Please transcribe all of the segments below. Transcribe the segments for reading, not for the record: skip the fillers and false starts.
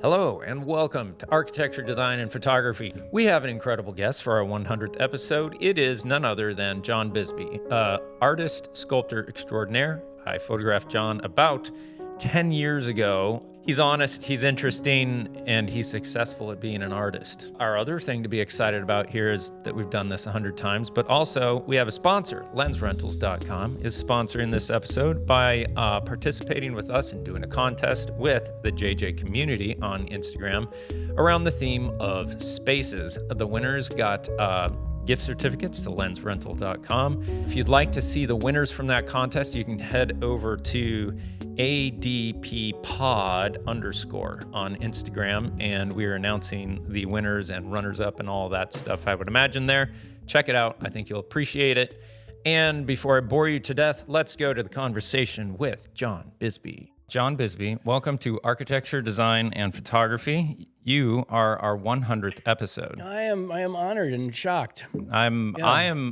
Hello and welcome to Architecture, Design, and Photography. We have an incredible guest for our 100th episode. It is none other than John Bisbee, artist, sculptor extraordinaire. I photographed John about 10 years ago. He's honest, he's interesting, and he's successful at being an artist. Our other thing to be excited about here is that we've done this 100 times, but also we have a sponsor. LensRentals.com is sponsoring this episode by participating with us and doing a contest with the JJ community on Instagram around the theme of spaces. The winners got gift certificates to lensrental.com. If you'd like to see the winners from that contest, you can head over to ADPpod_ on Instagram, and we're announcing the winners and runners-up and all that stuff, I would imagine there. Check it out. I think you'll appreciate it. And before I bore you to death, let's go to the conversation with John Bisbee. John Bisbee, welcome to Architecture, Design, and Photography. You are our 100th episode. I am honored and shocked. I am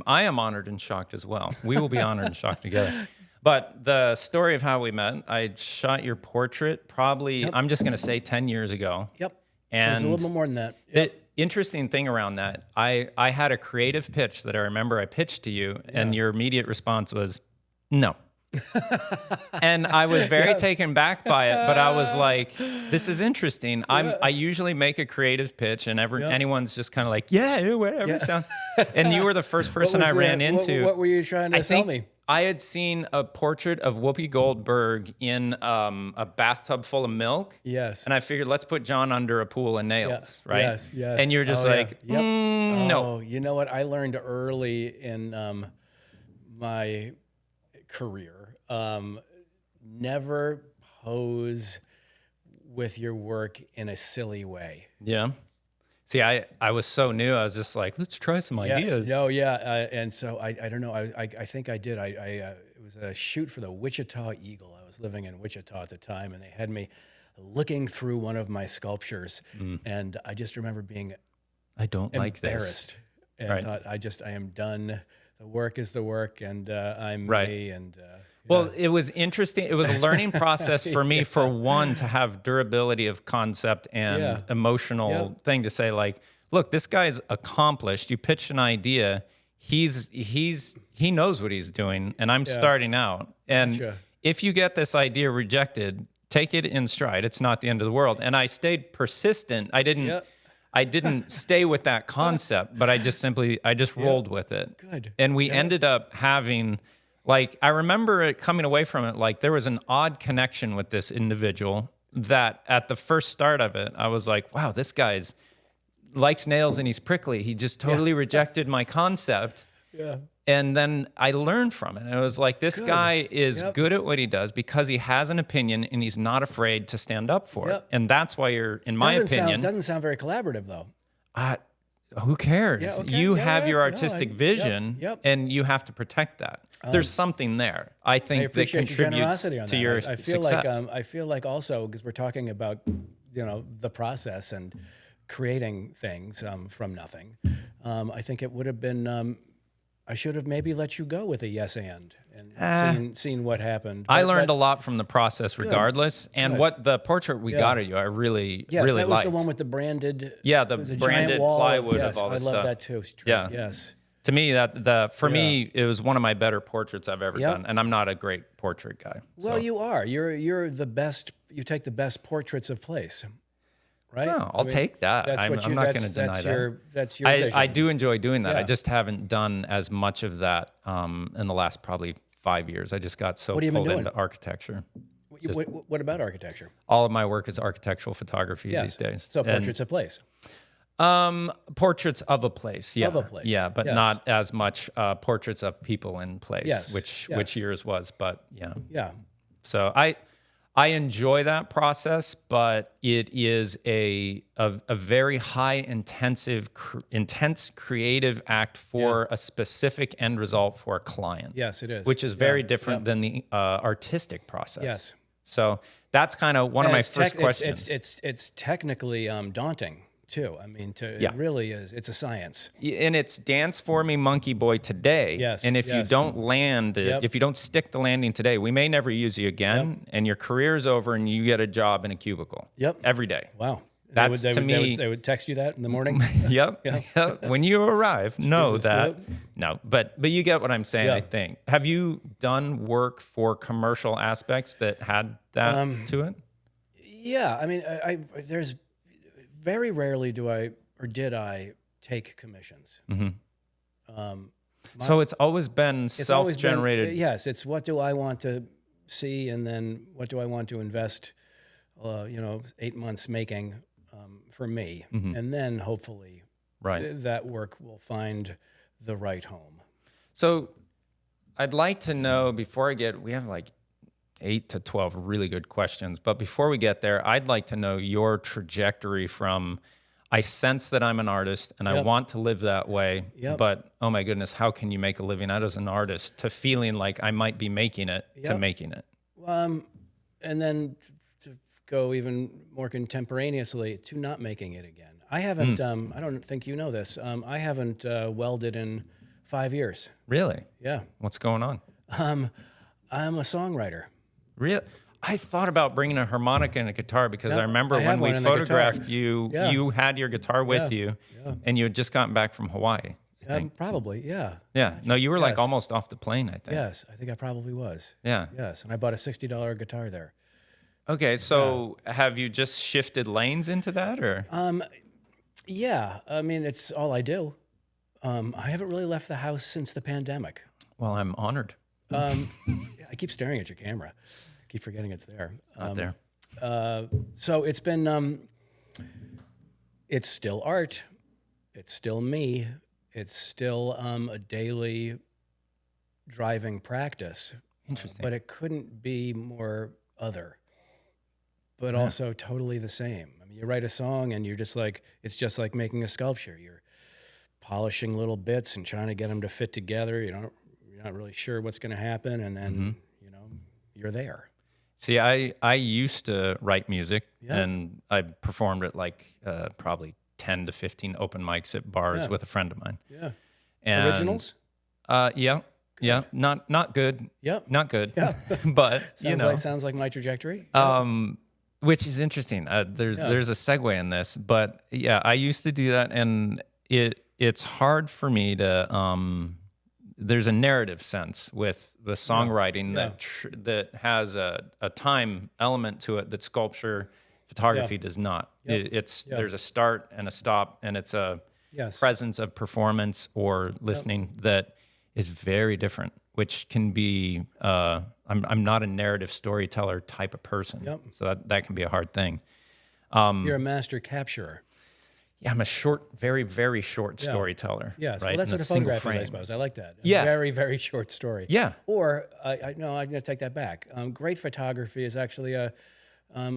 honored and shocked as well. We will be honored and shocked together. But the story of how we met, I shot your portrait probably, I'm just going to say 10 years ago. Yep. And it was a little bit more than that. The interesting thing around that, I had a creative pitch that I remember I pitched to you, and your immediate response was, no. And I was very taken back by it, but I was like, this is interesting. I usually make a creative pitch and anyone's just kind of like, whatever. Sound. And you were the first person I ran into. What were you trying to tell me? I had seen a portrait of Whoopi Goldberg in a bathtub full of milk. Yes. And I figured, let's put John under a pool of nails, right? Yes. And you're just no. Oh, you know what? I learned early in my career, never pose with your work in a silly way. Yeah. See, I was so new. I was just like, let's try some ideas. And so I don't know. I think I did. It was a shoot for the Wichita Eagle. I was living in Wichita at the time, and they had me looking through one of my sculptures, and I just remember being I don't like this. And thought, I am done. The work is the work, and I'm me. And well, it was interesting. It was a learning process for me, for one, to have durability of concept and emotional thing to say, like, look, this guy's accomplished. You pitched an idea. He knows what he's doing, and I'm starting out. And if you get this idea rejected, take it in stride. It's not the end of the world. And I stayed persistent. I didn't stay with that concept, but I just rolled with it. Good. And we ended up having, like, I remember it coming away from it, like there was an odd connection with this individual that at the first start of it, I was like, wow, this guy's likes nails and he's prickly. He just totally rejected my concept. Yeah. And then I learned from it. It was like, this guy is good at what he does because he has an opinion and he's not afraid to stand up for it. And that's why you're, in my opinion... Doesn't sound very collaborative, though. Who cares? Yeah, okay. You have your artistic vision, and you have the that. There's something there, I think, that contributes to your success. I feel like also, because we're talking about, the process and creating things from nothing, I think it would have been... I should have maybe let you go with a yes and seen what happened. I learned a lot from the process regardless. And what the portrait we got of you, I really that liked. Was the one with the branded... Yeah, the branded plywood of all this stuff. I love that too. Yeah. Yes. To me, for me, it was one of my better portraits I've ever done. And I'm not a great portrait guy. Well, you are. You're the best. You take the best portraits of place. Right? No, I'll take that. I'm not going to deny that. That's your vision. I do enjoy doing that. I just haven't done as much of that in the last probably 5 years. I just got so pulled into architecture. What about architecture? All of my work is architectural photography these days. So portraits of place. Portraits of a place, Of a place. Yeah, but not as much portraits of people in place, which yours was, but yeah. Yeah. So I enjoy that process, but it is a very high intense creative act for a specific end result for a client. Yes, it is. Which is very different than the artistic process. Yes. So that's kind of one of my first questions. It's technically daunting too. I mean, Yeah. it really is. It's a science. And it's dance for me, monkey boy, today. Yes, And if you yes. don't land, Yep. if you don't stick the landing today, we may never use you again, and your career's over, and you get a job in a cubicle. Yep. Every day. Wow. That's to me. They would text you that in the morning. Yep. Yep. When you arrive, know Jesus, that. yep. No, but you get what I'm saying. Yeah. I think. Have you done work for commercial aspects that had that to it? Yeah. I mean, there's very rarely did I take commissions. So it's always been It's always been- self-generated. yes. It's what do I want to see, and then what do I want to invest, 8 months making for me. And then hopefully Right. that work will find the right home. So I'd like to know before we have like 8 to 12 really good questions, but before we get there, I'd like to know your trajectory from I sense that I'm an artist and I Yep. want to live that way, Yep. but oh my goodness, how can you make a living out as an artist, to feeling like I might be making it to Yep. making it. And then to go even more contemporaneously to not making it again. I haven't, I don't think you know this, I haven't welded in 5 years. Really? Yeah. What's going on? I'm a songwriter. Really? I thought about bringing a harmonica and a guitar because I remember I have when we one and a guitar. photographed you, Yeah. you had your guitar with you and you had just gotten back from Hawaii, I think. Probably, yeah. Yeah. No, you were like Yes. almost off the plane, I think. Yes, I think I probably was. Yeah. Yes, and I bought a $60 guitar there. Okay. So have you just shifted lanes into that or? Yeah, I mean, it's all I do. I haven't really left the house since the pandemic. Well, I'm honored I keep staring at your camera. I keep forgetting it's there. out there. So it's been, it's still art. It's still me. It's still a daily driving practice. Interesting. But it couldn't be more other, but also totally the same. I mean, you write a song and you're just like, it's just like making a sculpture. You're polishing little bits and trying to get them to fit together. You're not really sure what's going to happen. And then, you're there. See, I used to write music Yeah. and I performed at like probably 10 to 15 open mics at bars Yeah. with a friend of mine. Yeah. And, Originals? Yeah. Yeah. Not good. Yep. Not good. Yeah. But, Sounds like my trajectory. which is interesting. There's a segue in this, but yeah, I used to do that, and it's hard for me to. There's a narrative sense with the songwriting that has a time element to it that sculpture, photography does not. There's a start and a stop, and it's a presence of performance or listening that is very different, which can be. I'm not a narrative storyteller type of person, so that can be a hard thing. You're a master capturer. Yeah, I'm a very, very short storyteller. Yes, right? well, that's In what a single photograph is, I frame. suppose. I like that. Yeah. Very, very short story. Yeah. Or, no, I'm going to take that back. Great photography is actually a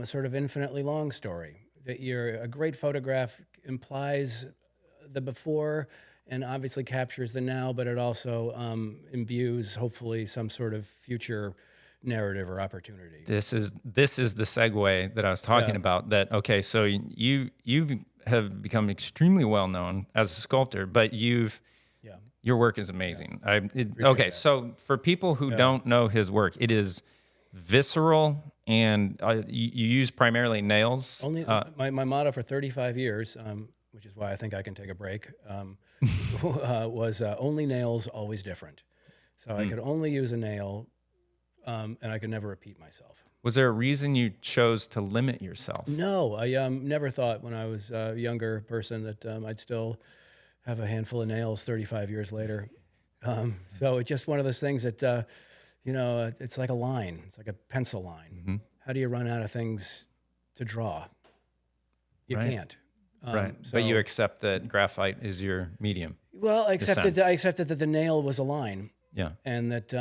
sort of infinitely long story. That a great photograph implies the before and obviously captures the now, but it also imbues, hopefully, some sort of future narrative or opportunity. This is the segue that I was talking about. That okay, so you have become extremely well known as a sculptor, but your work is amazing. Okay, so for people who don't know his work, it is visceral, and you use primarily nails. Only my motto for 35 years, which is why I think I can take a break, was only nails, always different. So I could only use a nail, and I could never repeat myself. Was there a reason you chose to limit yourself? No, I never thought when I was a younger person that I'd still have a handful of nails 35 years later. So it's just one of those things that, it's like a line. It's like a pencil line. Mm-hmm. How do you run out of things to draw? You can't. Right, but you accept that graphite is your medium. Well, I accepted that the nail was a line. Yeah. And that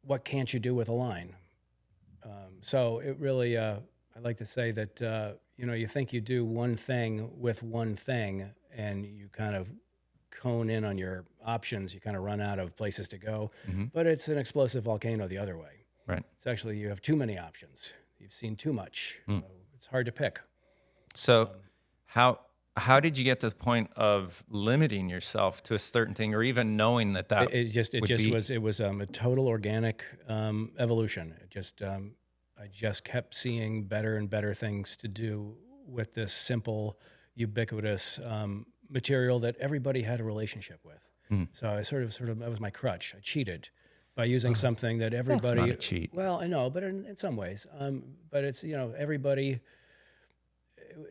what can't you do with a line? So it really, I like to say that, you think you do one thing with one thing and you kind of cone in on your options. You kind of run out of places to go, but it's an explosive volcano the other way. Right. It's actually, you have too many options. You've seen too much. So it's hard to pick. So how did you get to the point of limiting yourself to a certain thing, or even knowing that that it was a total organic evolution. I just kept seeing better and better things to do with this simple, ubiquitous material that everybody had a relationship with. So I sort of that was my crutch. I cheated by using something that everybody. That's not a cheat. Well, I know, but in some ways, but it's everybody.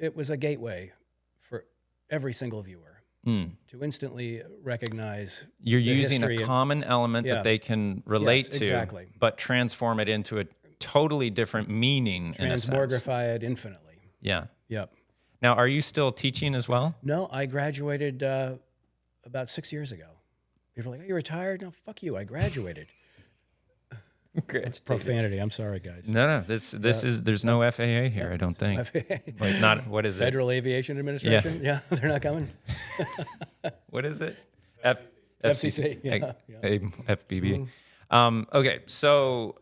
It was a gateway for every single viewer to instantly recognize. You're using a common element that they can relate to, exactly, but transform it into a totally different meaning. Transmogrify it infinitely. Yeah. Yep. Now, are you still teaching as well? No, I graduated about 6 years ago. People are like, "Oh, you retired?" No, fuck you. I graduated. Profanity. I'm sorry, guys. No. This is there's no FAA here. I don't think. Wait, not what is it? Federal Aviation Administration. Yeah, they're not coming. What is it? FCC. Yeah. FBB. Okay, so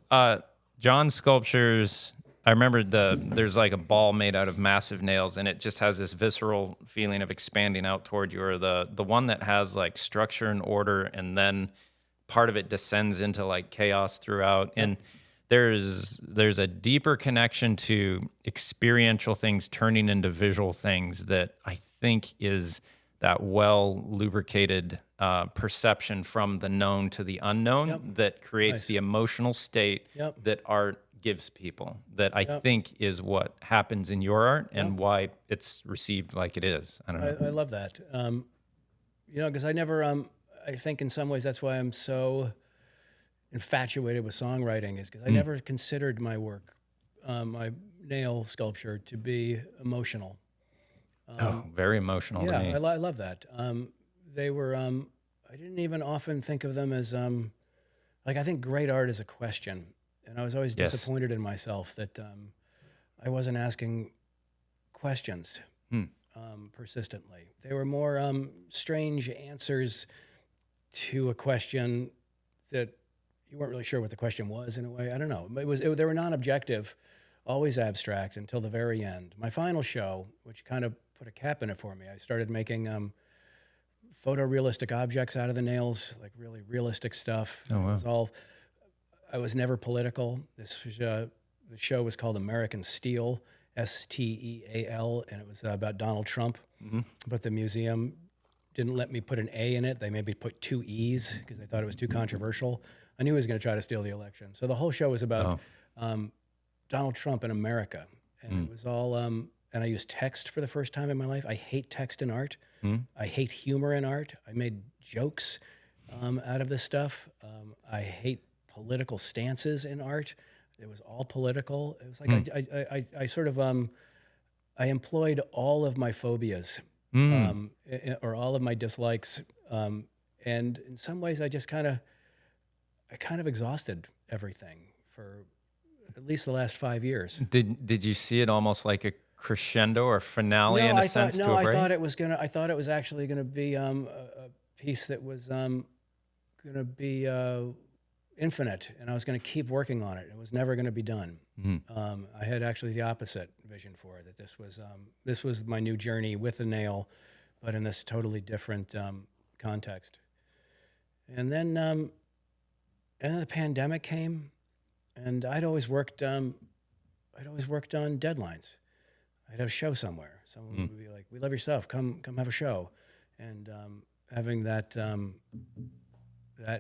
John's sculptures. I remember there's like a ball made out of massive nails, and it just has this visceral feeling of expanding out toward you. Or the one that has like structure and order, and then part of it descends into like chaos throughout. And there's a deeper connection to experiential things turning into visual things that I think is that well lubricated perception from the known to the unknown that creates the emotional state that art gives people, that I think is what happens in your art and why it's received like it is. I don't know. I love that. Because I never, I think in some ways that's why I'm so infatuated with songwriting, is because I never considered my work, my nail sculpture, to be emotional. Very emotional to me. I love that. They were, I didn't even often think of them as, I think great art is a question. And I was always disappointed in myself that I wasn't asking questions persistently. They were more strange answers to a question that you weren't really sure what the question was in a way. I don't know. They were non-objective, always abstract until the very end. My final show, which kind of put a cap in it for me, I started making photorealistic objects out of the nails, like really realistic stuff. Oh, wow. I was never political. The show was called American Steel, STEAL, and it was about Donald Trump. But the museum didn't let me put an A in it. They made me put 2 E's because they thought it was too controversial. I knew he was going to try to steal the election. So the whole show was about Donald Trump in America. And it was all, and I used text for the first time in my life. I hate text in art. I hate humor in art. I made jokes out of this stuff. I hate political stances in art. It was all political. It was like I sort of, I employed all of my phobias or all of my dislikes. And in some ways I just kind of exhausted everything for at least the last 5 years. Did you see it almost like a crescendo or finale in a sense to a break? I thought it was actually going to be a piece that was going to be infinite, and I was going to keep working on it. It was never going to be done. I had actually the opposite vision for it, that this was my new journey with the nail, but in this totally different context. And then the pandemic came, and I'd always worked on deadlines. I'd have a show somewhere. Someone would be like, "We love your stuff. Come have a show," and having that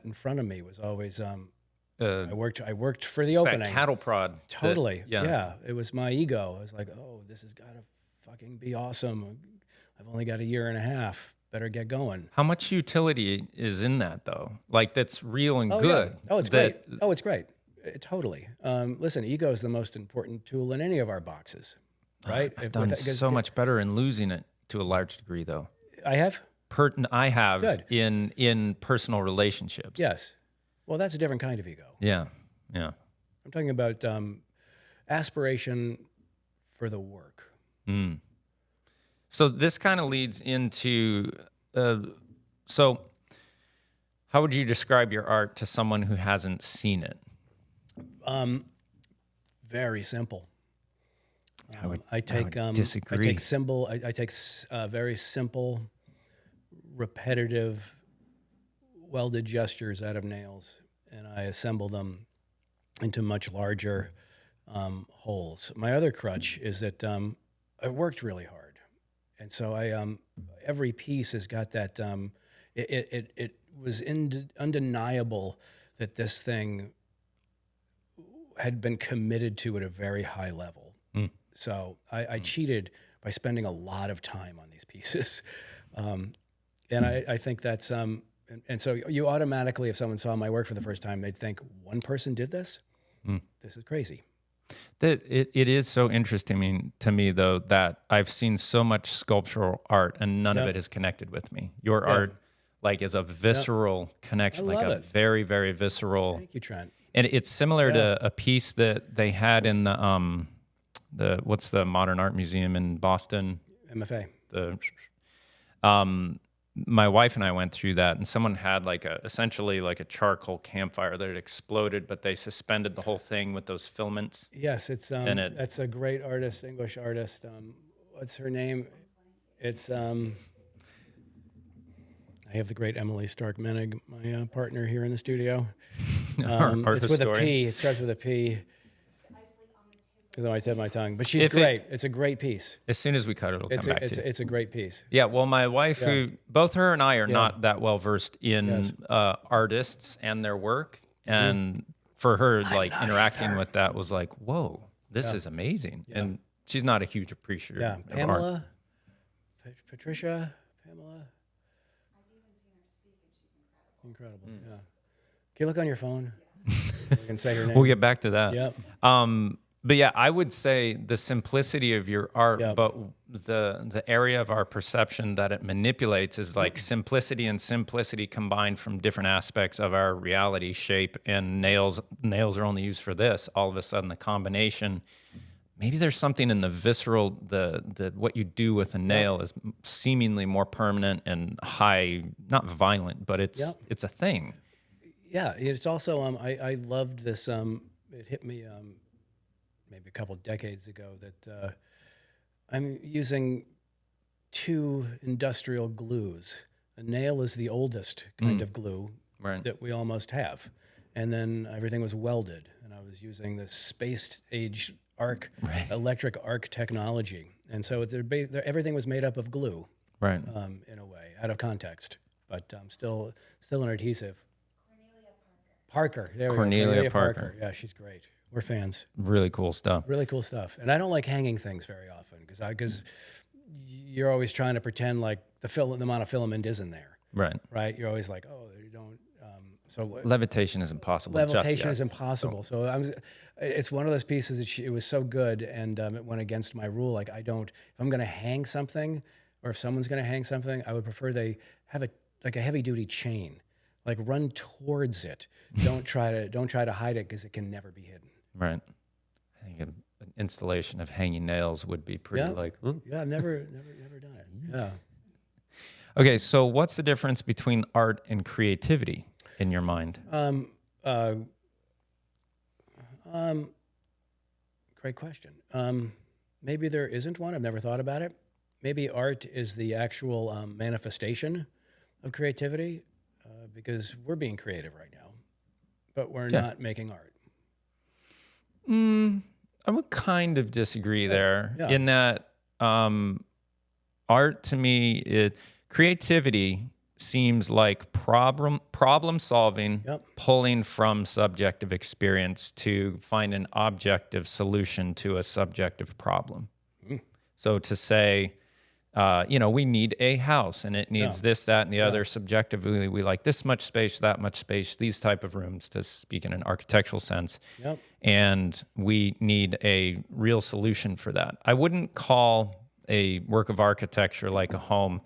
in front of me was always. I worked for the opening. That cattle prod. Totally. Yeah. It was my ego. I was like, "Oh, this has got to fucking be awesome. I've only got a year and a half. Better get going." How much utility is in that, though? Like, that's real and good. Yeah. Oh, it's great. Oh, it's great. Totally. Listen, ego is the most important tool in any of our boxes, right? I've done so much better in losing it to a large degree, though. I have? I have Good. in personal relationships. Yes. Well, that's a different kind of ego. Yeah. I'm talking about aspiration for the work. So this kind of leads into, so how would you describe your art to someone who hasn't seen it? Very simple. I take disagree. I take very simple, repetitive, welded gestures out of nails, and I assemble them into much larger wholes. My other crutch is that I worked really hard, and so every piece has got that. It was undeniable that this thing had been committed to at a very high level. So I cheated by spending a lot of time on these pieces, and I think that's and so you automatically, if someone saw my work for the first time, they'd think, one person did this. This is crazy. That it is so interesting to me, though, that I've seen so much sculptural art and none of it has connected with me. Your art, like, is a visceral connection, like a very, very visceral. Thank you, Trent. And it's similar to a piece that they had in the what's the Modern Art Museum in Boston? MFA. My wife and I went through that, and someone had essentially like a charcoal campfire that had exploded, but they suspended the whole thing with those filaments. Yes, it's that's a great artist, English artist. What's her name? It's I have the great Emily Stark-Menig, my partner here in the studio. It's with a P. It starts with a P. Although I said my tongue, but she's great. It's a great piece. As soon as we cut it, it'll come back to you. It's a great piece. Yeah, well, my wife, who both her and I are not that well versed in artists and their work, and for her, interacting with that was like, whoa, this is amazing. Yeah. And she's not a huge appreciator of Pamela, art. Patricia, Pamela. I've even seen her speak, and she's incredible. Yeah. Can you look on your phone? We can say her name. We'll get back to that. Yep. But yeah, I would say the simplicity of your art, but the area of our perception that it manipulates is like simplicity and simplicity combined from different aspects of our reality, shape, and nails. Nails are only used for this. All of a sudden, the combination. Maybe there's something in the visceral, the what you do with a nail is seemingly more permanent and high, not violent, but it's a thing. Yeah, it's also I loved this. It hit me. Maybe a couple of decades ago that I'm using two industrial glues. A nail is the oldest kind of glue that we almost have. And then everything was welded. And I was using this space-age electric arc technology. And so everything was made up of glue, in a way, out of context, but still an adhesive. Cornelia Parker. Yeah, she's great. We're fans. Really cool stuff. Really cool stuff. And I don't like hanging things very often because you're always trying to pretend like the amount of filament isn't there. Right. You're always like, oh, you don't. So levitation is impossible. Levitation is impossible. So it's one of those pieces that it was so good, and it went against my rule. Like if I'm going to hang something, or if someone's going to hang something, I would prefer they have a heavy duty chain. Like run towards it. Don't try to hide it because it can never be hidden. Right. I think an installation of hanging nails would be pretty ooh. Yeah, never done it. Yeah. Okay, so what's the difference between art and creativity in your mind? Great question. Maybe there isn't one. I've never thought about it. Maybe art is the actual manifestation of creativity. Because we're being creative right now, but we're not making art. I would kind of disagree there in that art to me, creativity seems like problem solving, pulling from subjective experience to find an objective solution to a subjective problem. So to say, we need a house and it needs this, that, and the other. Subjectively, we like this much space, that much space, these type of rooms, to speak in an architectural sense. And we need a real solution for that. I wouldn't call a work of architecture like a home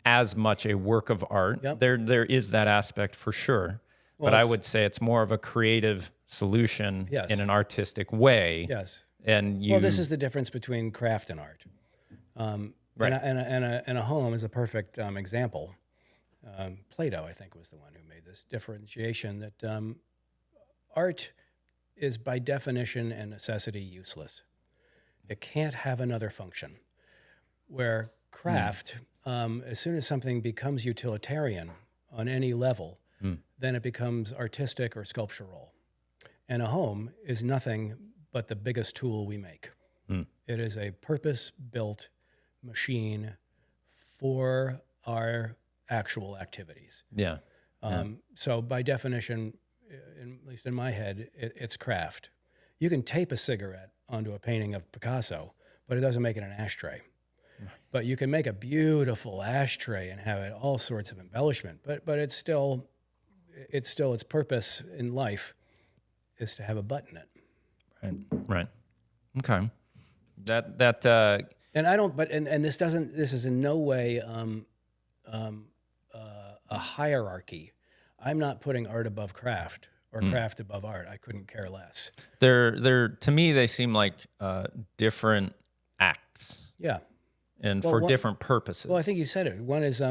as much a work of art. There is that aspect for sure. But I would say it's more of a creative solution in an artistic way. And this is the difference between craft and art. And a home is a perfect example. Plato, I think, was the one who made this differentiation that art is by definition and necessity useless. It can't have another function. Where craft, as soon as something becomes utilitarian on any level, then it becomes artistic or sculptural. And a home is nothing but the biggest tool we make. It is a purpose-built machine for our actual activities. Yeah. So by definition, at least in my head, it's craft. You can tape a cigarette onto a painting of Picasso, but it doesn't make it an ashtray. But you can make a beautiful ashtray and have it all sorts of embellishment. But it's still its purpose in life is to have a butt in it. Right. Okay. That And I don't. But and this doesn't. This is in no way a hierarchy. I'm not putting art above craft or craft above art. I couldn't care less. they're to me they seem like different acts. Yeah. And Well, for one- different purposes. Well, I think you said it. One is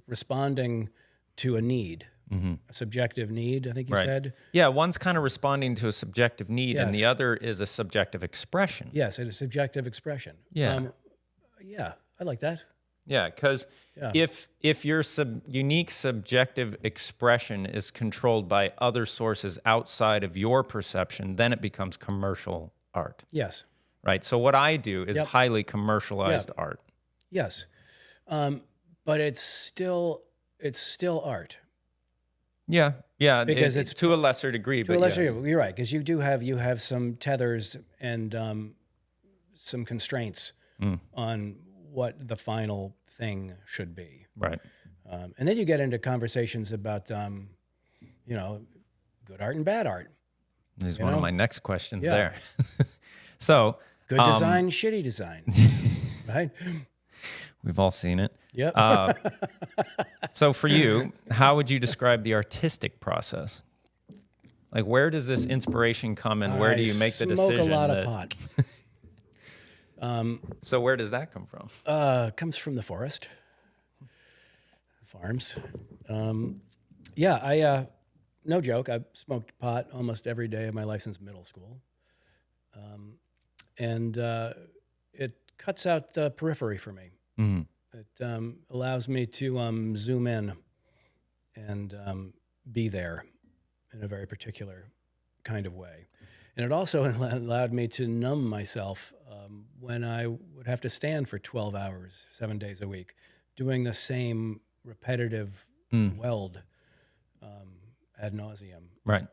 responding to a need, a subjective need. I think you Right. said. Yeah, one's kind of responding to a subjective need, and Yes. the other is a subjective expression. Yes, it is subjective expression. Yeah. Yeah, I like that. Yeah, because Yeah. if your unique subjective expression is controlled by other sources outside of your perception, then it becomes commercial art, Yes, right? So what I do is Yep. highly commercialized art. yes, but it's still art. Yeah, yeah, Because it's to a lesser degree, To but a lesser yes. degree, you're right, because you have some tethers and some constraints on what the final thing should be. Right. And then you get into conversations about, good art and bad art. This is You one of know? my next questions Yeah. there. So Good design, shitty design. Right? we've all seen it. Yep. So for you, how would you describe the artistic process? Like, where does this inspiration come and where do you make the decision? Smoke a lot of that- pot. So where does that come from? Comes from the forest, farms. No joke. I've smoked pot almost every day of my life since middle school. And it cuts out the periphery for me. It allows me to zoom in and be there in a very particular kind of way. And it also allowed me to numb myself when I would have to stand for 12 hours, 7 days a week, doing the same repetitive weld ad nauseum. Right.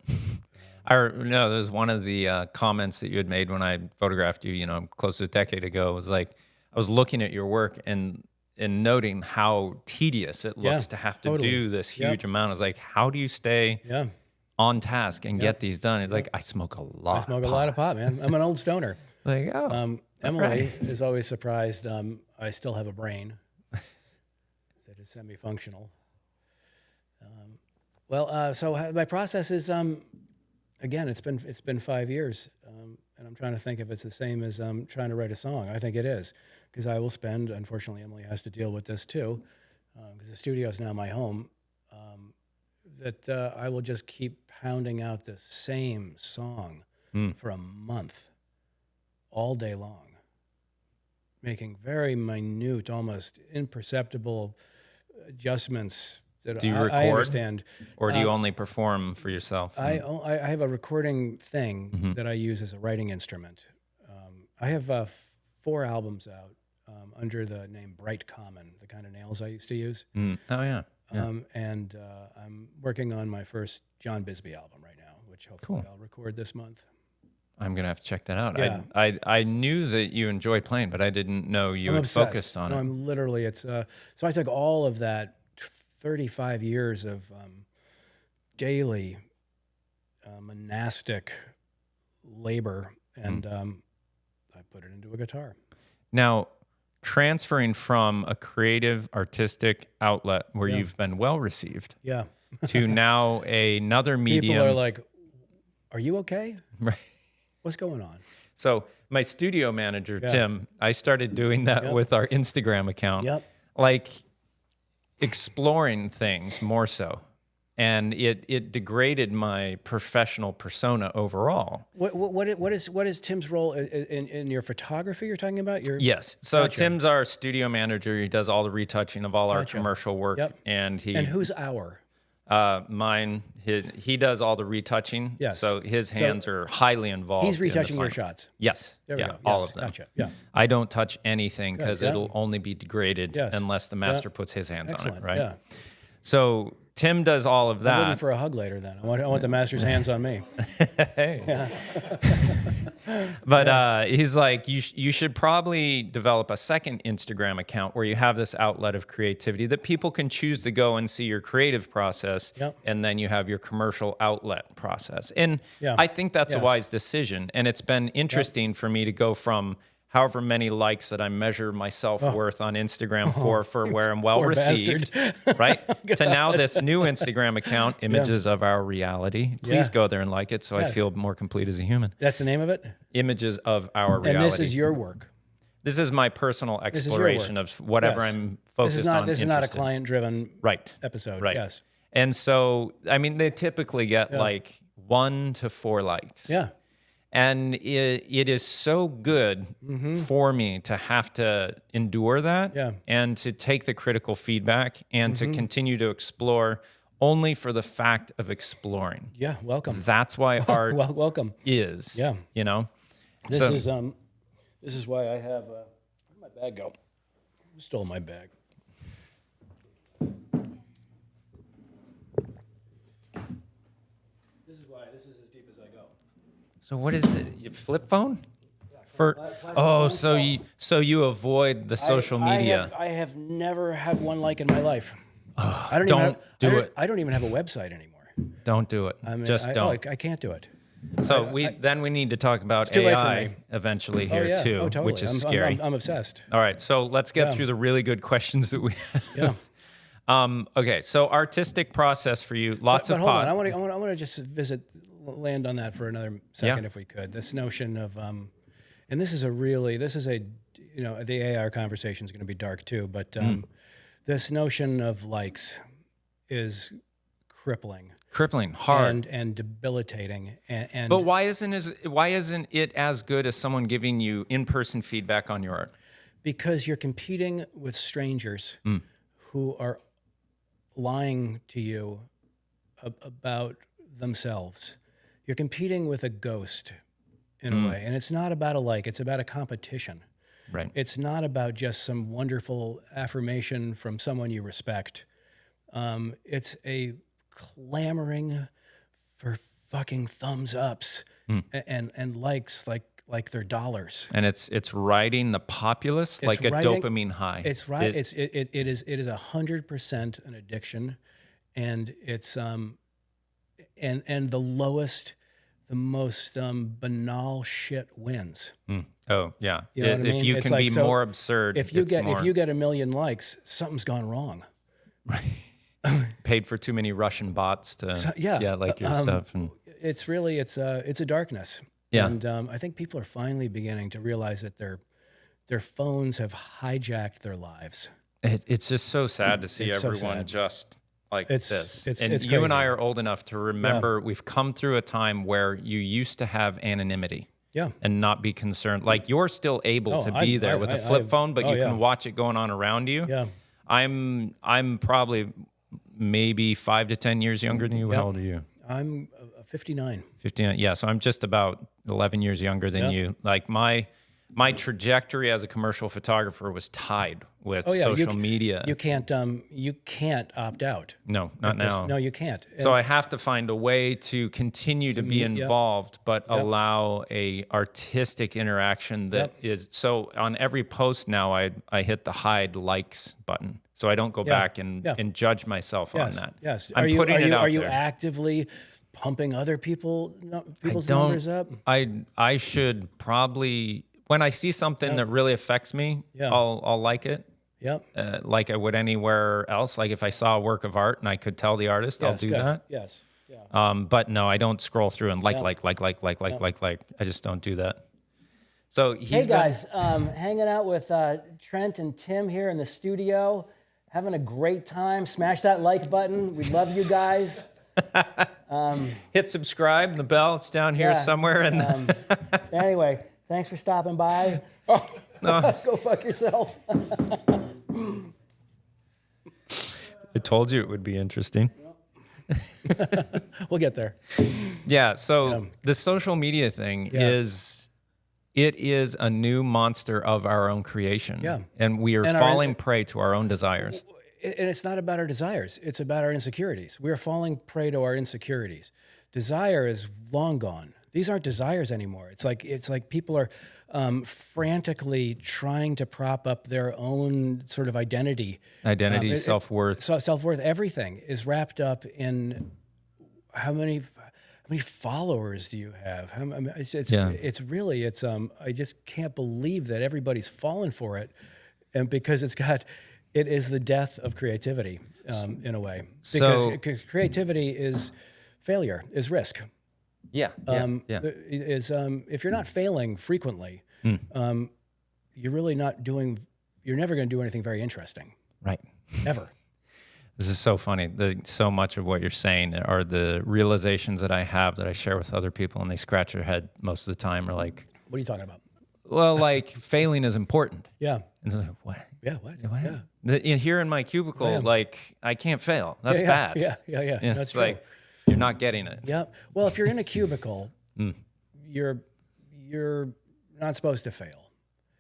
No, there's one of the comments that you had made when I photographed you, close to a decade ago. Was like, I was looking at your work and noting how tedious it looks to have to totally. do this huge amount. I was like, how do you stay Yeah. on task and get these done? It's like, I smoke a lot. I smoke a lot of pot, man. I'm an old stoner. Like, oh, Emily is always surprised I still have a brain that is semi-functional. So my process is, again, it's been 5 years, and I'm trying to think if it's the same as trying to write a song. I think it is, because I will spend, unfortunately, Emily has to deal with this too, because the studio is now my home, that I will just keep pounding out the same song for a month, all day long, making very minute, almost imperceptible adjustments that Do you I record? understand. or do you only perform for yourself? I have a recording thing that I use as a writing instrument. I have 4 albums out under the name Bright Common, the kind of nails I used to use. Oh, yeah. And I'm working on my first John Bisbee album right now, which hopefully I'll record this month. I'm going to have to check that out. Yeah. I knew that you enjoy playing, but I didn't know you I'm had obsessed. focused on No, it. I'm literally, so I took all of that 35 years of daily monastic labor, and I put it into a guitar. Now, transferring from a creative, artistic outlet where you've been well received Yeah. to now another medium. People are like, "Are you okay? Right. What's going on?" So my studio manager, Tim, I started doing that with our Instagram account. Yep. Like exploring things more so. and it degraded my professional persona overall. What is Tim's role in your photography you're talking about? Yes. So Gotcha. Tim's our studio manager. He does all the retouching of all our commercial work. Yep. And who's our? Mine, he does all the retouching. Yes. So his hands are highly involved. He's in the retouching your final. shots. Yes. There we yeah, go. all Yes, of them. Gotcha. Yeah. I don't touch anything because yeah. it'll only be degraded Yes. unless the master puts his hands Excellent. on it, right? Yeah. So Tim does all of I'm waiting that. for a hug later then. I want the master's hands on me. But he's like, you should probably develop a second Instagram account where you have this outlet of creativity that people can choose to go and see your creative process, Yep. and then you have your commercial outlet process. And Yeah. I think that's a Yes. wise decision. And it's been interesting for me to go from however many likes that I measure my self-worth on Instagram for where I'm well Poor received, right? To now this new Instagram account, Images of Our Reality. Please go there and like it so I feel more complete as a human. That's the name of it? Images of Our Reality. And this is your work. This is my personal is your exploration work. of whatever Yes. I'm focused on. This is not a interested in. client-driven Right. episode. Right. Yes. And so, I mean, they typically get like 1 to 4 likes. Yeah. And it is so good for me to have to endure that Yeah. and to take the critical feedback and to continue to explore only for the fact of exploring. Yeah. Welcome. That's why art Welcome. is, Yeah. you know? This So- is why I have where'd my bag go? Who stole my bag? This is why this is as deep as I go. So what is it? Your flip phone? So you avoid the social media. I have never had one like in my life. I don't don't do it. I don't even have a website anymore. Don't do it. I mean, Just don't. I can't do it. So we need to talk about too late for AI me. eventually here too, totally. which is scary. I'm obsessed. All right, so let's get through the really good questions that we have. Yeah. Okay, so artistic process for you, lots But of hold pod. on, I want to just land on that for another second, if we could. This notion of, and this is the AR conversation is going to be dark too, but this notion of likes is crippling hard. and debilitating. And But why isn't it as good as someone giving you in-person feedback on your art? because you're competing with strangers who are lying to you about themselves. You're competing with a ghost in a way, and it's not about a like, it's about a competition. Right. It's not about just some wonderful affirmation from someone you respect. It's a clamoring for fucking thumbs ups and likes like they're dollars. And it's riding the populace like a dopamine high. It's right. It is 100% an addiction, and it's and the lowest, the most banal shit wins. Oh yeah. You know what I mean? If you It's can like, be so more absurd, if you it's get more if you get 1 million likes, something's gone wrong. paid for too many Russian bots to like your stuff. And It's really it's a darkness. Yeah. And I think people are finally beginning to realize that their phones have hijacked their lives. it's just so sad to see It's so everyone sad. just like this. It's And it's you and I crazy. are old enough to remember we've come through a time where you used to have anonymity. Yeah. And not be concerned. Like you're still able to be there with a flip I've- phone, but you yeah. can watch it going on around you. Yeah. I'm probably maybe 5 to 10 years younger than you. How old are you? I'm 59. 15. Yeah. So I'm just about 11 years younger than you. Like my trajectory as a commercial photographer was tied with social media. You can't opt out. No, not now. No, you can't. So I have to find a way to continue to be involved, but allow a artistic interaction that is. So on every post now, I hit the hide likes button, so I don't go back and judge myself on that. Yes. I'm putting it out Are you there. actively pumping other people's numbers up? I should probably, when I see something that really affects me, I'll like it. Yep. Like I would anywhere else. Like if I saw a work of art and I could tell the artist, I'll do good. that. Yes. Yeah. But no, I don't scroll through and like. I just don't do that. So Hey guys, hanging out with Trent and Tim here in the studio. Having a great time. Smash that like button. We love you guys. Hit subscribe, the bell, it's down here somewhere. And Anyway, thanks for stopping by. Oh, go fuck yourself. I told you it would be interesting. We'll get there. Yeah, so the social media thing it is a new monster of our own creation. Yeah. And we are falling prey to our own desires. And it's not about our desires. It's about our insecurities. We are falling prey to our insecurities. Desire is long gone. These aren't desires anymore. It's like people are frantically trying to prop up their own sort of identity. Identity, self-worth. Self-worth. Everything is wrapped up in how many followers do you have? It's really I just can't believe that everybody's fallen for it, and because it is the death of creativity in a way. Because creativity is failure, is risk. Yeah. If you're not failing frequently, you're really not doing. You're never going to do anything very interesting. Right. Ever. This is so funny. So much of what you're saying are the realizations that I have that I share with other people, and they scratch their head most of the time. Are like, "What are you talking about?" Well, like failing is important. Yeah. And they're like, what? Yeah. What? Yeah. Here in my cubicle, like I can't fail. That's bad. Yeah. And That's it's true. like you're not getting it. Yeah. Well, if you're in a cubicle, you're not supposed to fail.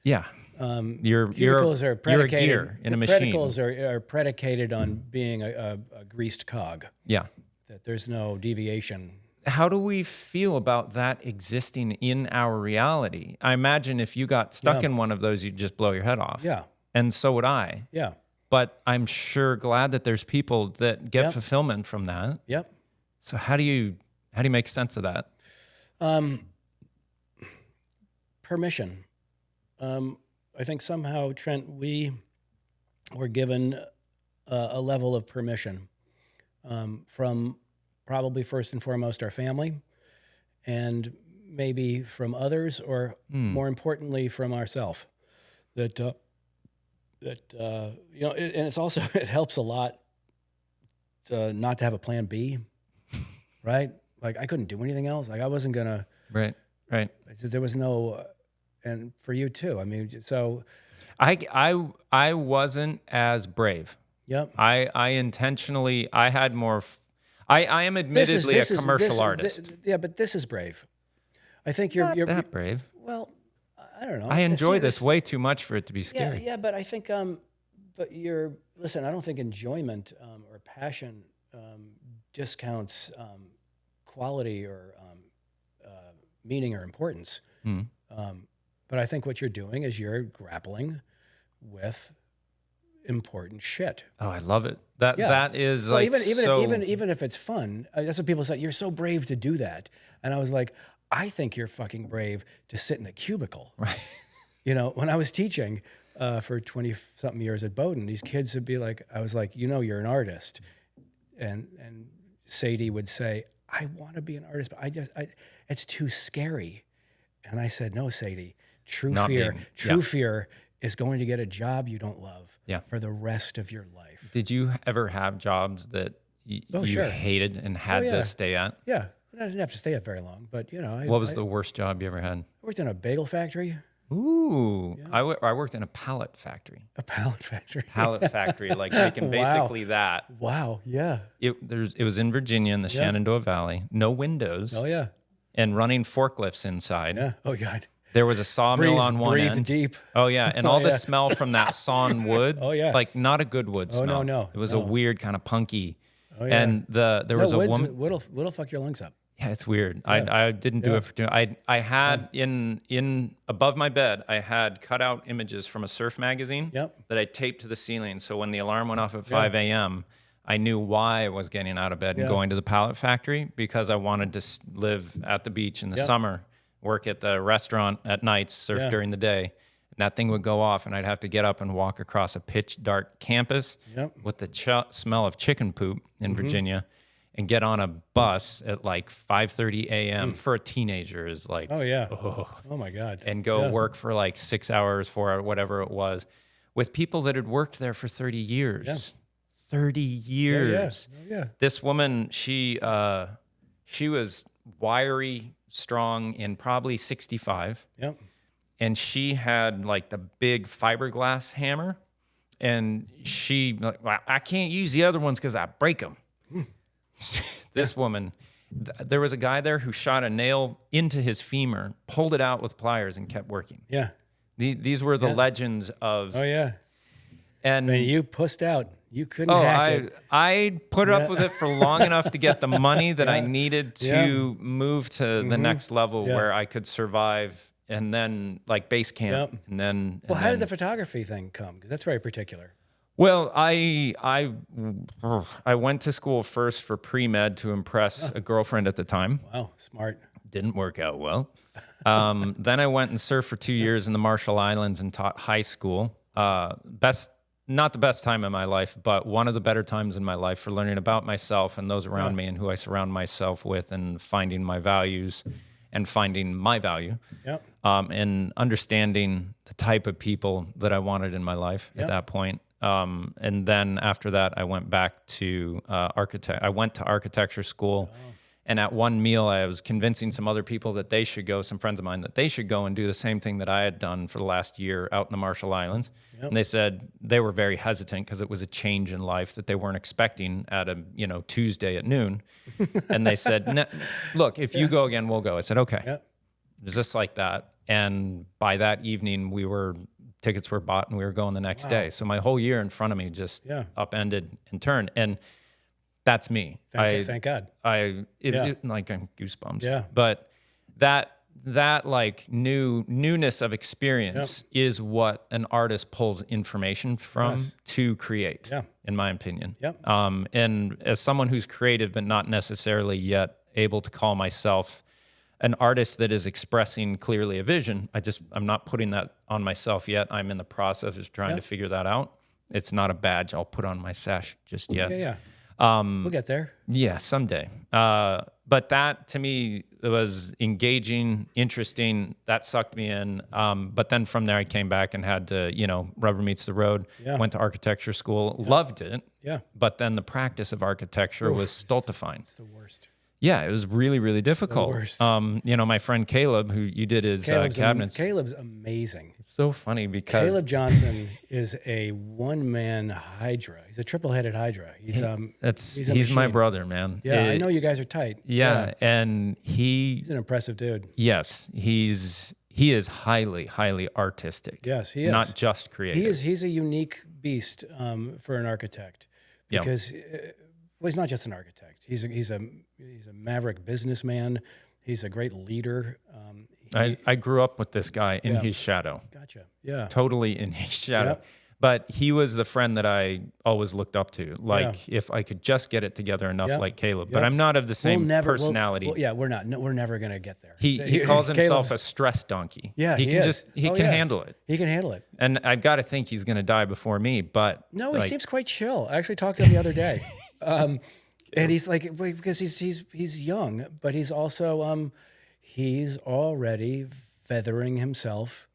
Yeah. Cubicles are predicated. You're a gear in a machine. Cubicles are predicated on being a greased cog. Yeah. That there's no deviation. How do we feel about that existing in our reality? I imagine if you got stuck in one of those, you'd just blow your head off. Yeah. And so would I. Yeah. But I'm sure glad that there's people that get fulfillment from that. Yep. So how do you make sense of that? Permission. I think somehow, Trent, we were given a level of permission from probably first and foremost our family, and maybe from others, or more importantly from ourselves. And it's also it helps a lot not to have a plan B, right? Like I couldn't do anything else. Like I wasn't gonna. Right. There was no. And for you too. I mean, so I wasn't as brave. Yep. I intentionally had more. I am admittedly a commercial artist. But this is brave. I think you're that brave. Well, I don't know. I enjoy this way too much for it to be scary. Yeah, but I think but listen. I don't think enjoyment or passion discounts quality or meaning or importance. But I think what you're doing is you're grappling with important shit. Oh, I love it. That is well, like even if it's fun, that's what people say. You're so brave to do that, and I was like, I think you're fucking brave to sit in a cubicle. Right. When I was teaching for 20-something years at Bowdoin, these kids would be like, I was like, you're an artist, and Sadie would say, I want to be an artist, but it's too scary. And I said, no, Sadie. True fear is going to get a job you don't love for the rest of your life. Did you ever have jobs that you hated and had to stay at? Yeah. I didn't have to stay at very long, but what was the worst job you ever had? I worked in a bagel factory. Ooh. Yeah. I worked in a pallet factory. A pallet factory. Pallet factory, like making basically that. Wow. Yeah. It was in Virginia in the Shenandoah Valley. No windows. Oh yeah. And running forklifts inside. Yeah. Oh God. There was a sawmill on one end. Breathe deep. Oh yeah, and all the smell from that sawn wood. Oh yeah. Like not a good wood smell. No. It was a weird kind of punky. Oh yeah. And there was a woman. What'll fuck your lungs up? Yeah, it's weird. Yeah. I didn't do it for too. I had in above my bed. I had cut out images from a surf magazine that I taped to the ceiling. So when the alarm went off at 5 a.m., I knew why I was getting out of bed and going to the pallet factory, because I wanted to live at the beach in the summer, work at the restaurant at night, surf during the day. And that thing would go off, and I'd have to get up and walk across a pitch dark campus with the smell of chicken poop in Virginia, and get on a bus at like 5:30 a.m. for a teenager is like, oh my God. And go work for like 6 hours, 4 hours, whatever it was. with people that had worked there for 30 years. 30 years. Yeah. This woman, she was wiry, strong, and probably 65. Yep. And she had like the big fiberglass hammer. And she, like, well, I can't use the other ones because I break them. This woman, there was a guy there who shot a nail into his femur, pulled it out with pliers, and kept working. Yeah. These were the legends of. Oh, yeah. And I mean, you pussed out. You couldn't hack it. I put up with it for long enough to get the money that I needed to move to the next level where I could survive, and then like base camp, and then. Well, how did the photography thing come? Because that's very particular. Well, I went to school first for pre-med to impress a girlfriend at the time. Wow, smart. Didn't work out well. Then I went and surfed for 2 years in the Marshall Islands and taught high school. Not the best time in my life, but one of the better times in my life for learning about myself and those around me and who I surround myself with, and finding my values and finding my value. Yep. And understanding the type of people that I wanted in my life at that point. And then after that, I went back to I went to architecture school. And at one meal, I was convincing some other people that they should go, some friends of mine, that they should go and do the same thing that I had done for the last year out in the Marshall Islands. Yep. And they said they were very hesitant because it was a change in life that they weren't expecting at a Tuesday at noon. And they said, look, if you go again, we'll go. I said, okay. Yep. It was just like that. And by that evening, tickets were bought and we were going the next day. So my whole year in front of me just upended and turned. And that's me. Thank God. Like I'm goosebumps. Yeah. But that like newness of experience is what an artist pulls information from to create, in my opinion. Yep. And as someone who's creative but not necessarily yet able to call myself an artist that is expressing clearly a vision, I'm not putting that on myself yet. I'm in the process of trying to figure that out. It's not a badge I'll put on my sash just yet. Yeah. We'll get there. Yeah, someday. But that to me was engaging, interesting. That sucked me in. But then from there, I came back and had to, rubber meets the road. Yeah. Went to architecture school, loved it. Yeah. But then the practice of architecture was stultifying. It's the worst. Yeah, it was really, really difficult. The worst. My friend Caleb, who you did his cabinets. Caleb's amazing. It's so funny because Caleb Johnson is a one-man hydra. He's a triple-headed hydra. He's my brother, man. Yeah, I know you guys are tight. Yeah, and he's an impressive dude. Yes, he is highly, highly artistic. Yes, he is. Not just creative. He's a unique beast for an architect because he's not just an architect. He's a maverick businessman. He's a great leader. I grew up with this guy in his shadow. Gotcha. Yeah. Totally in his shadow. Yep. But he was the friend that I always looked up to. Like if I could just get it together enough like Caleb. But I'm not of the same personality. We're not. No, we're never going to get there. He calls himself a stress donkey. Yeah, he can handle it. He can handle it. And I've got to think he's going to die before me, but no, he seems quite chill. I actually talked to him the other day. And he's like, because he's young, but he's also he's already feathering himself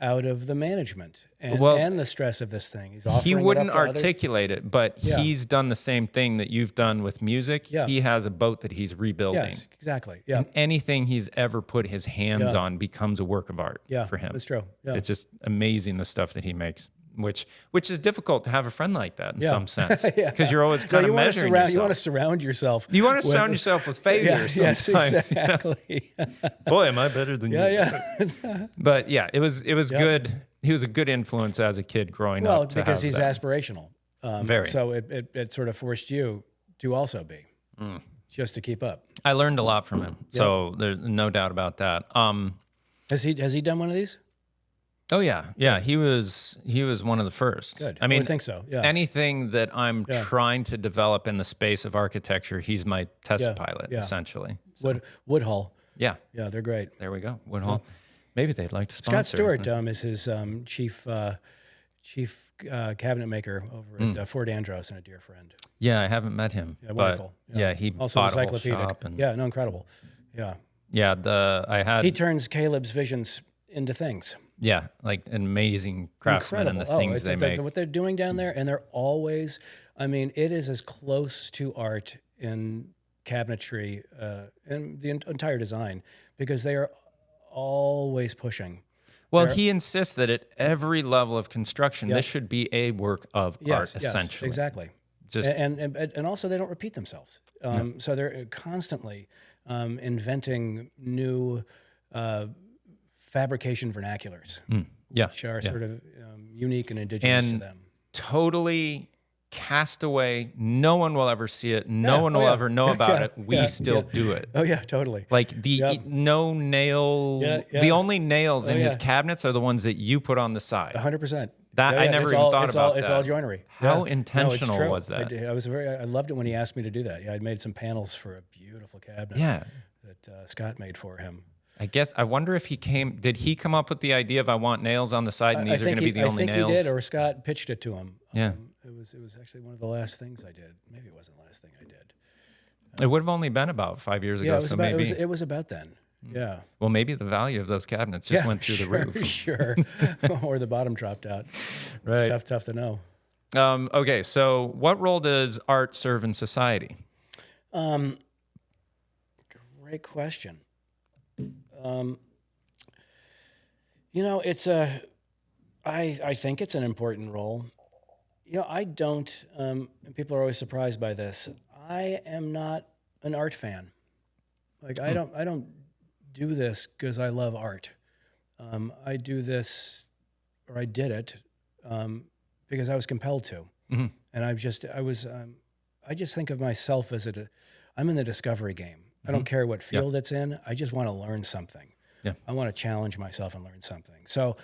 out of the management and the stress of this thing. He wouldn't articulate it, but he's done the same thing that you've done with music. Yeah. He has a boat that he's rebuilding. Yes, exactly. Yeah. And anything he's ever put his hands on becomes a work of art for him. That's true. Yeah. It's just amazing the stuff that he makes. Which is difficult to have a friend like that in some sense, because you're always kind of measuring yourself. You want to surround yourself. You want to surround yourself with failures sometimes. Yes, exactly. Boy, am I better than you. Yeah. But yeah, it was good. He was a good influence as a kid growing up. Well, because he's aspirational. Very. So it sort of forced you to also be, just to keep up. I learned a lot from him. So there's no doubt about that. Has he done one of these? Oh yeah. He was one of the first. Good. I mean, I think so. Yeah. Anything that I'm trying to develop in the space of architecture, he's my test pilot essentially. So. Woodhull. Yeah. Yeah, they're great. There we go. Woodhull. Maybe they'd like to sponsor. Scott Stewart is his chief cabinet maker over at Fort Andros, and a dear friend. Yeah, I haven't met him. Yeah, wonderful. But he also bought a whole encyclopedic. shop and Yeah, no, incredible. Yeah. Yeah, He turns Caleb's visions into things. Yeah, like an amazing craftsman and the things they make. What they're doing down there, and they're always, I mean, it is as close to art in cabinetry and the entire design, because they are always pushing. Well, he insists that at every level of construction, this should be a work of art, essentially. Yes, exactly. Just And also they don't repeat themselves. So they're constantly inventing new fabrication vernaculars, which are sort of unique and indigenous to them. Totally cast away. No one will ever see it. No one will ever know about it. We still do it. Oh yeah, totally. Like no nail. The only nails in his cabinets are the ones that you put on the side. 100%. That I never even thought about. It's all joinery. How intentional was that? I loved it when he asked me to do that. Yeah, I'd made some panels for a beautiful cabinet. That Scott made for him. I wonder if did he come up with the idea of I want nails on the side and these are going to be the only nails? I think he did, or Scott pitched it to him. Yeah. It was actually one of the last things I did. Maybe it wasn't the last thing I did. It would have only been about 5 years ago, so maybe. It was about then. Yeah. Well, maybe the value of those cabinets just went through the roof. Sure. Or the bottom dropped out. Right. It's tough to know. Okay, so what role does art serve in society? Great question. I think it's an important role. I don't, and people are always surprised by this. I am not an art fan. Like I don't do this because I love art. I do this, or I did it, because I was compelled to. Mm-hmm. And I just think of myself as I'm in the discovery game. I don't care what field it's in. I just want to learn something. Yeah. I want to challenge myself and learn something. So,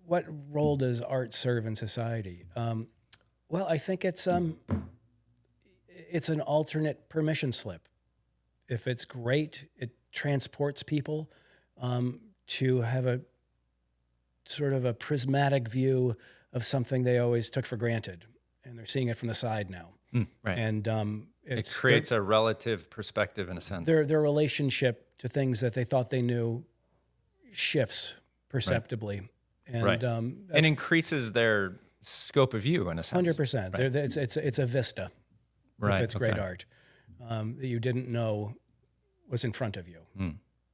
what role does art serve in society? Well, I think it's an alternate permission slip. If it's great, it transports people to have a sort of a prismatic view of something they always took for granted, and they're seeing it from the side now. Right. And it creates a relative perspective in a sense. Their relationship to things that they thought they knew shifts perceptibly. Right. And increases their scope of view in a sense. 100%. Right. It's a vista. Right. If it's great art that you didn't know was in front of you.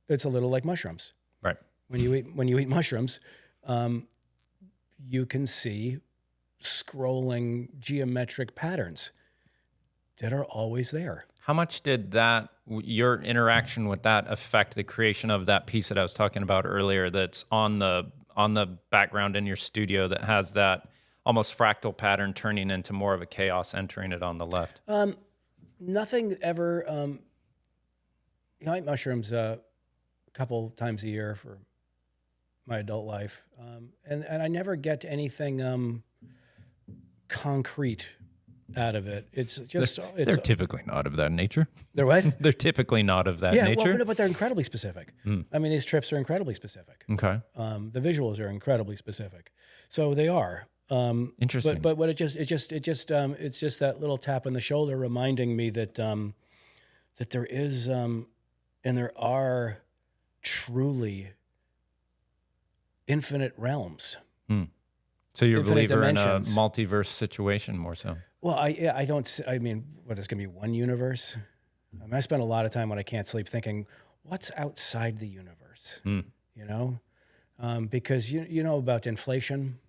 It's a little like mushrooms. Right. When you eat mushrooms, you can see scrolling geometric patterns that are always there. How much did your interaction with that affect the creation of that piece that I was talking about earlier that's on the background in your studio that has that almost fractal pattern turning into more of a chaos entering it on the left? Nothing ever. I eat mushrooms a couple times a year for my adult life, and I never get anything concrete out of it. It's just they're typically not of that nature. They're what? They're typically not of that nature. Well, but they're incredibly specific. I mean, these trips are incredibly specific. Okay. The visuals are incredibly specific, so they are. Interesting. But what it's just that little tap on the shoulder reminding me that that there is and there are truly infinite realms. So you're a believer in a multiverse situation more so? Well, I don't. I mean, there's going to be one universe? I mean, I spend a lot of time when I can't sleep thinking, what's outside the universe? Because you know about inflation.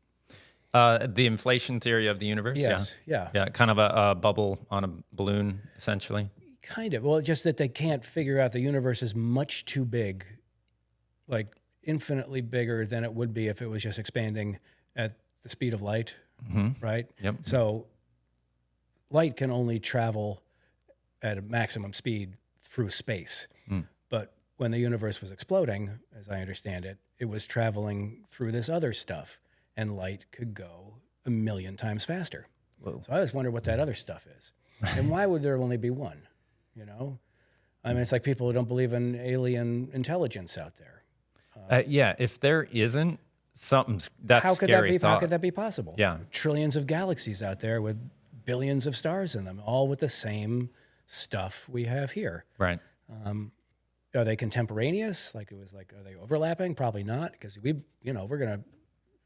The inflation theory of the universe? Yes, yeah. Yeah, kind of a bubble on a balloon, essentially. Kind of. Well, just that they can't figure out the universe is much too big, like infinitely bigger than it would be if it was just expanding at the speed of light, right? Yep. So light can only travel at a maximum speed through space. But when the universe was exploding, as I understand it, it was traveling through this other stuff, and light could go 1 million times faster. Whoa. So I always wonder what that other stuff is. And why would there only be one? I mean, it's like people who don't believe in alien intelligence out there. Yeah, if there isn't, something's that's scary thought. How could that be possible? Yeah. Trillions of galaxies out there with billions of stars in them, all with the same stuff we have here. Right. are they contemporaneous? Like it was like, are they overlapping? Probably not, because we're going to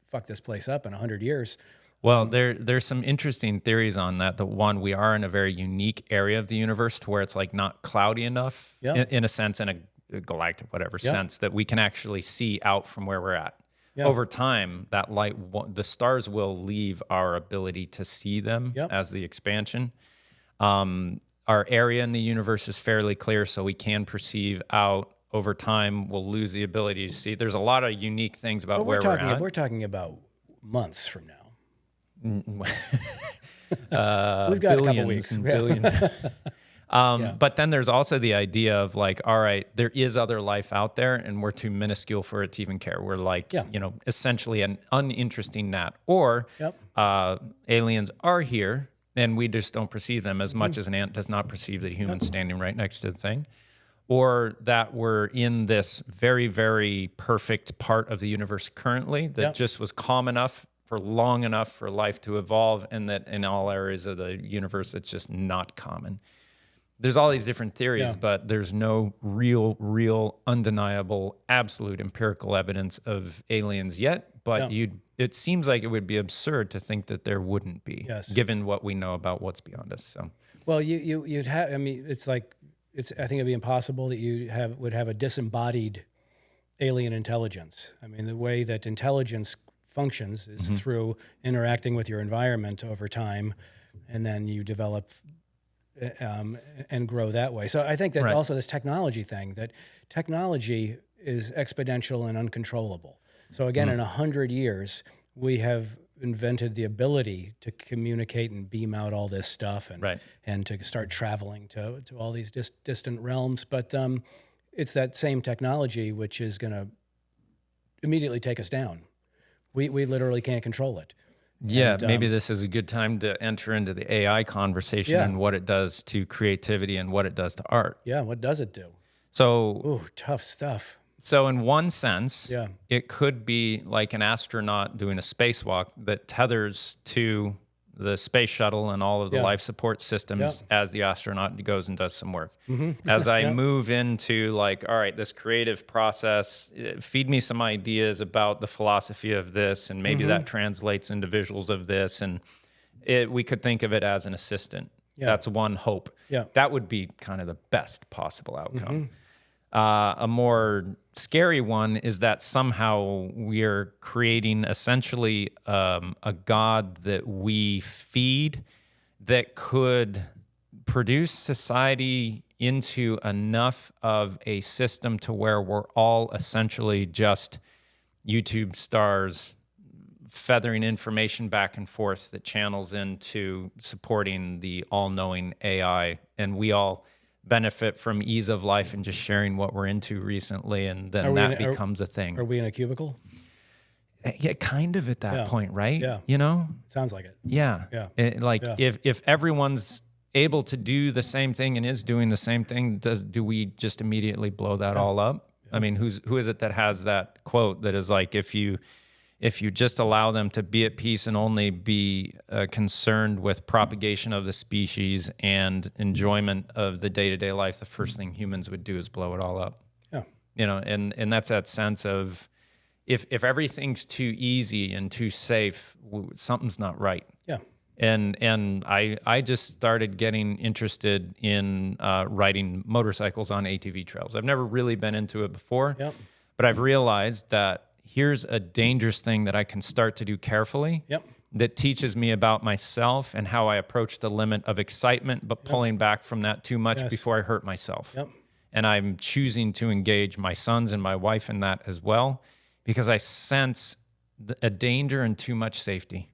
fuck this place up in 100 years. Well, there's some interesting theories on that. The one, we are in a very unique area of the universe to where it's like not cloudy enough in a sense, in a galactic whatever sense, that we can actually see out from where we're at. Over time, that light, the stars will leave our ability to see them as the expansion. Our area in the universe is fairly clear, so we can perceive out. Over time, we'll lose the ability to see. There's a lot of unique things about where we're at. We're talking about months from now. We've got a couple weeks. And billions. But then there's also the idea of like, all right, there is other life out there and we're too minuscule for it to even care. We're like, essentially an uninteresting gnat. Or aliens are here and we just don't perceive them as much as an ant does not perceive the human standing right next to the thing. Or that we're in this very, very perfect part of the universe currently that just was calm enough for long enough for life to evolve, and that in all areas of the universe, it's just not common. There's all these different theories, but there's no real, undeniable, absolute empirical evidence of aliens yet. But it seems like it would be absurd to think that there wouldn't be, given what we know about what's beyond us. So, well, you'd have. I mean, I think it'd be impossible that would have a disembodied alien intelligence. I mean, the way that intelligence functions is through interacting with your environment over time, and then you develop and grow that way. So I think that also this technology thing, that technology is exponential and uncontrollable. So again, in 100 years, we have invented the ability to communicate and beam out all this stuff and to start traveling to all these distant realms. But it's that same technology which is going to immediately take us down. We literally can't control it. Yeah, and maybe this is a good time to enter into the AI conversation and what it does to creativity and what it does to art. Yeah, what does it do? So, tough stuff. So in one sense, it could be like an astronaut doing a spacewalk that tethers to the space shuttle and all of the life support systems as the astronaut goes and does some work. As I move into like, all right, this creative process, feed me some ideas about the philosophy of this, and maybe that translates into visuals of this. And we could think of it as an assistant. That's one hope. That would be kind of the best possible outcome. A more scary one is that somehow we're creating essentially a god that we feed that could produce society into enough of a system to where we're all essentially just YouTube stars feathering information back and forth that channels into supporting the all-knowing AI, and we all benefit from ease of life and just sharing what we're into recently, and then that becomes a thing. Are we in a cubicle? Yeah, kind of at that point, right? Yeah. You know? Sounds like it. Yeah. If everyone's able to do the same thing and is doing the same thing, do we just immediately blow that all up? I mean, who is it that has that quote that is like, if you just allow them to be at peace and only be concerned with propagation of the species and enjoyment of the day-to-day life, the first thing humans would do is blow it all up. Yeah. You know, and that's that sense of if everything's too easy and too safe, something's not right. Yeah. And I just started getting interested in riding motorcycles on ATV trails. I've never really been into it before, but I've realized that here's a dangerous thing that I can start to do carefully that teaches me about myself and how I approach the limit of excitement, but pulling back from that too much before I hurt myself. And I'm choosing to engage my sons and my wife in that as well, because I sense a danger and too much safety.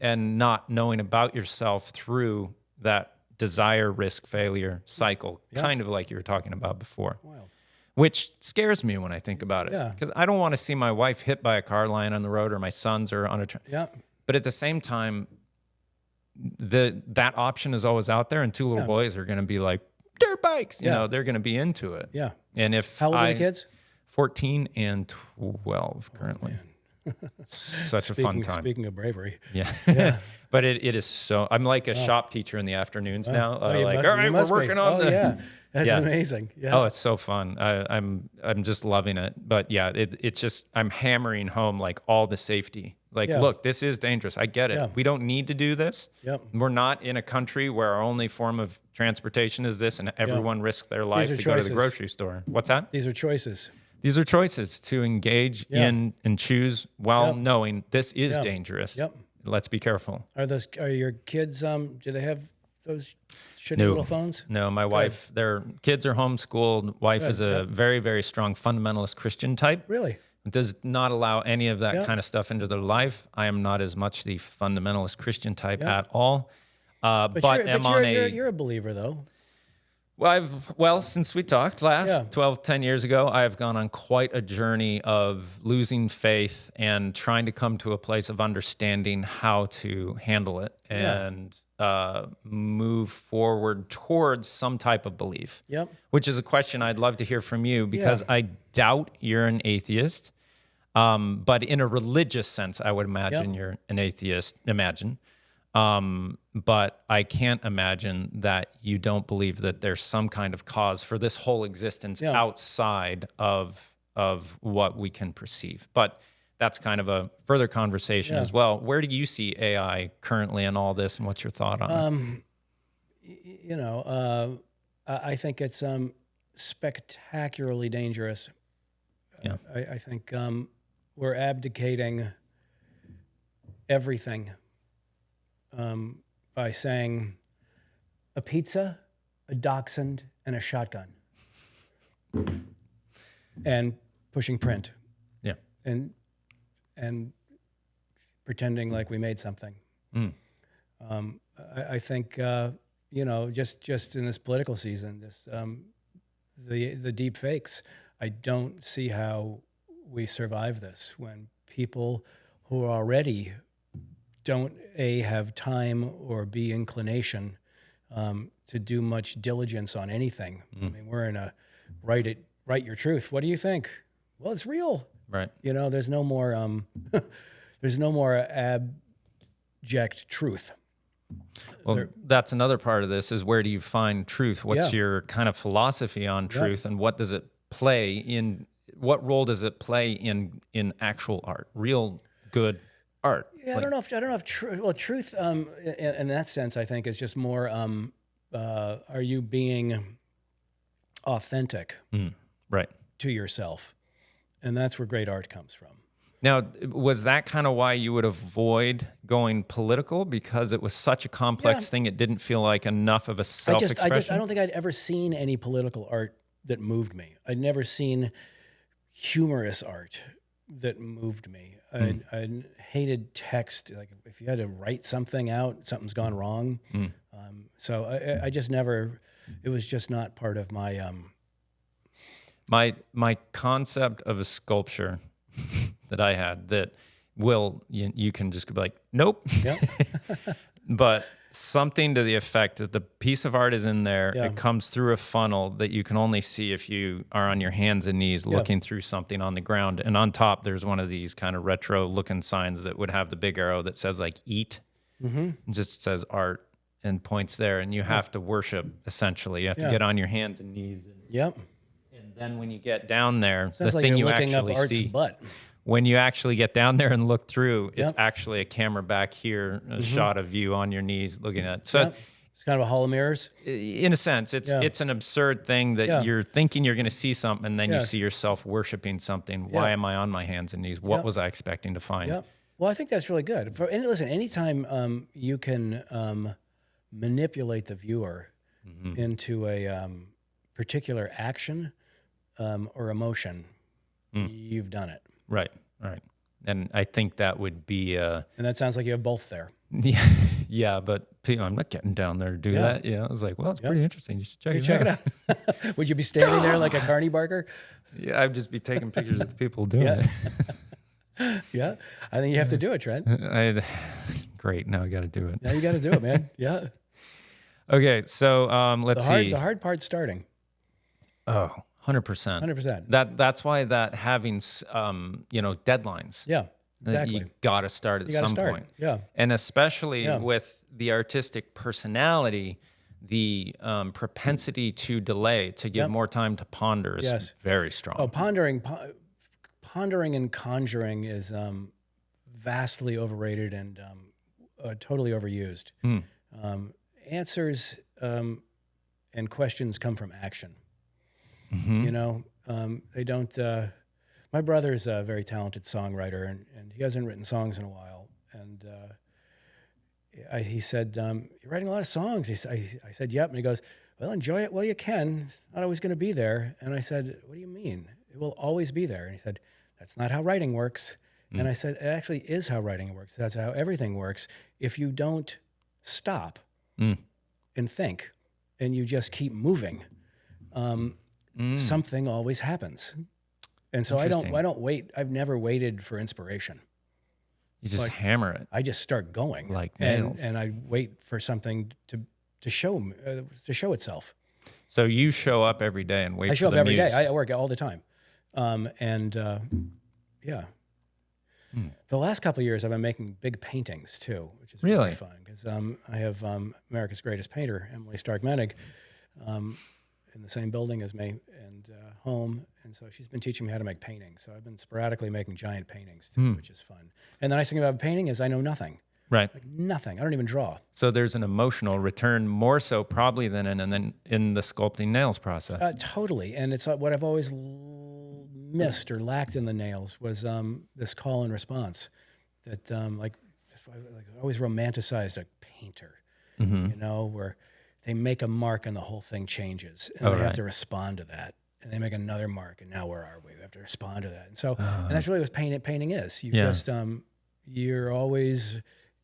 And not knowing about yourself through that desire, risk, failure cycle, kind of like you were talking about before. Wild. Which scares me when I think about it, because I don't want to see my wife hit by a car lying on the road, or my sons are on a train. But at the same time, that option is always out there, and two little boys are going to be like, dirt bikes, you know, they're going to be into it. And if how old are the kids? 14 and 12 currently. Such a fun time. Speaking of bravery. Yeah. Yeah. But it is so, I'm like a shop teacher in the afternoons now. You Like, must- all you right, we're must be. working on yeah. That's Yeah. amazing. Yeah. Oh, it's so fun. I'm just loving it. But yeah, it's just, I'm hammering home like all the safety. Like, Yeah. look, this is dangerous. I get it. Yeah. We don't need to do this. Yep. We're not in a country where our only form of transportation is this and everyone risks their life are to go to the choices. grocery store. What's that? These are choices. These are choices to engage in and choose while Yep. knowing this is Yep. dangerous. Yep. Let's be careful. Are your kids, do they have those shitty No. little phones? No, my wife, their kids are homeschooled. Wife is a very, very strong fundamentalist Christian type. Really? Does not allow any of that Yep. kind of stuff into their life. I am not as much the fundamentalist Christian type at all. But You're a believer, though. Well, since we talked last Yeah. 12, 10 years ago, I have gone on quite a journey of losing faith and trying to come to a place of understanding how to handle it and move forward towards some type of belief. Yep. Which is a question I'd love to hear from you because I doubt you're an atheist. But in a religious sense, I would imagine you're an atheist. But I can't imagine that you don't believe that there's some kind of cause for this whole existence outside of what we can perceive. But that's kind of a further conversation as well. Where do you see AI currently in all this, and what's your thought on it? I think it's spectacularly dangerous. Yeah. I think we're abdicating everything by saying a pizza, a dachshund, and a shotgun, and pushing print, Yeah. and pretending like we made something. I think just in this political season, the deep fakes. I don't see how we survive this when people who already don't have time or B inclination to do much diligence on anything. I mean, we're in a write your truth. What do you think? Well, it's real. Right. There's no more abject truth. Well, that's another part of this is where do you find truth? What's your kind of philosophy on truth and what does it play in, what role does it play in actual art, real good art? Yeah, I don't know if truth in that sense, I think is just more, are you being authentic Right. to yourself? And that's where great art comes from. Now, was that kind of why you would avoid going political because it was such a complex thing? It didn't feel like enough of a self-expression? I don't think I'd ever seen any political art that moved me. I'd never seen humorous art that moved me. I hated text. Like if you had to write something out, something's gone wrong. So I just never, it was just not part of my... My concept of a sculpture that I had that you can just be like, nope. Yep. But something to the effect that the piece of art is in there. Yeah. It comes through a funnel that you can only see if you are on your hands and knees looking through something on the ground. And on top, there's one of these kind of retro looking signs that would have the big arrow that says like eat. It just says art and points there. And you have to worship essentially. You have to get on your hands and knees. Yep. And then when you get down there, Sounds the like thing you're you looking actually up art's see. butt. When you actually get down there and look through, it's Yep. actually a camera back here, a shot of you on your knees looking at it. So Yep. It's kind of a hall of mirrors. in a sense, it's an absurd thing that you're thinking you're going to see something and then you Yes. see yourself worshiping something. Why am I on my hands and knees? What was I expecting to find? Yep. Well, I think that's really good. And listen, anytime you can manipulate the viewer into a particular action or emotion, you've done it. Right. And I think that would be... And that sounds like you have both there. yeah, but I'm not getting down there to do that. Yeah, I was like, well, it's pretty interesting. You should check Check it out. Would you be standing there like a carny barker? Yeah, I'd just be taking pictures of the people doing it. Yeah. I think you have to do it, Trent. Great. Now I got to do it. Now you got to do it, man. Yeah. Okay, so let's see. The hard part's starting. Oh, 100%. 100%. That's why that having deadlines. Yeah. exactly. You got to start at You gotta some start. point. Yeah. And especially Yeah. with the artistic personality, the propensity to delay, to give Yep. more time to ponder is Yes. very strong. Oh, pondering and conjuring is vastly overrated and totally overused. Answers and questions come from action. You know, they don't. My brother's a very talented songwriter, and he hasn't written songs in a while. And he said, "You're writing a lot of songs." I said, "Yep." And he goes, "Well, enjoy it while you can. It's not always going to be there." And I said, "What do you mean? It will always be there." And he said, "That's not how writing works." And I said, "It actually is how writing works. That's how everything works. If you don't stop and think, and you just keep moving, something always happens." And so I don't wait. I've never waited for inspiration. You just hammer it. I just start going like nails. and I wait for something to show itself. So you show up every day and wait I show for up the every day. muse. I work all the time. Yeah. The last couple of years, I've been making big paintings too, which is really fun because I have America's greatest painter, Emily Stark-Menig, in the same building as me and home. And so she's been teaching me how to make paintings. So I've been sporadically making giant paintings too, which is fun. And the nice thing about painting is I know nothing. Right. Like nothing. I don't even draw. So there's an emotional return more so probably than in the sculpting nails process. Totally. And it's what I've always missed or lacked in the nails was this call and response that I always romanticized a painter, you know, where they make a mark and the whole thing changes and they have to respond to that. And they make another mark and now where are we? We have to respond to that. And so, and that's really what painting is. You just, you're always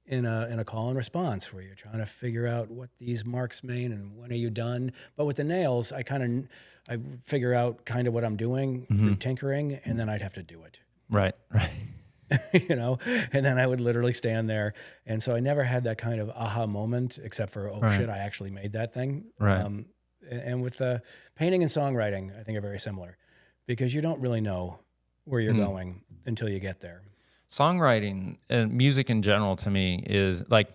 in a call and response where you're trying to figure out what these marks mean and when are you done. But with the nails, I figure out kind of what I'm doing through tinkering, and then I'd have to do it. Right. You know, and then I would literally stand there. And so I never had that kind of aha moment, except for, shit, I actually made that thing. Right. And with painting and songwriting, I think are very similar because you don't really know where you're going until you get there. Songwriting and music in general to me is like,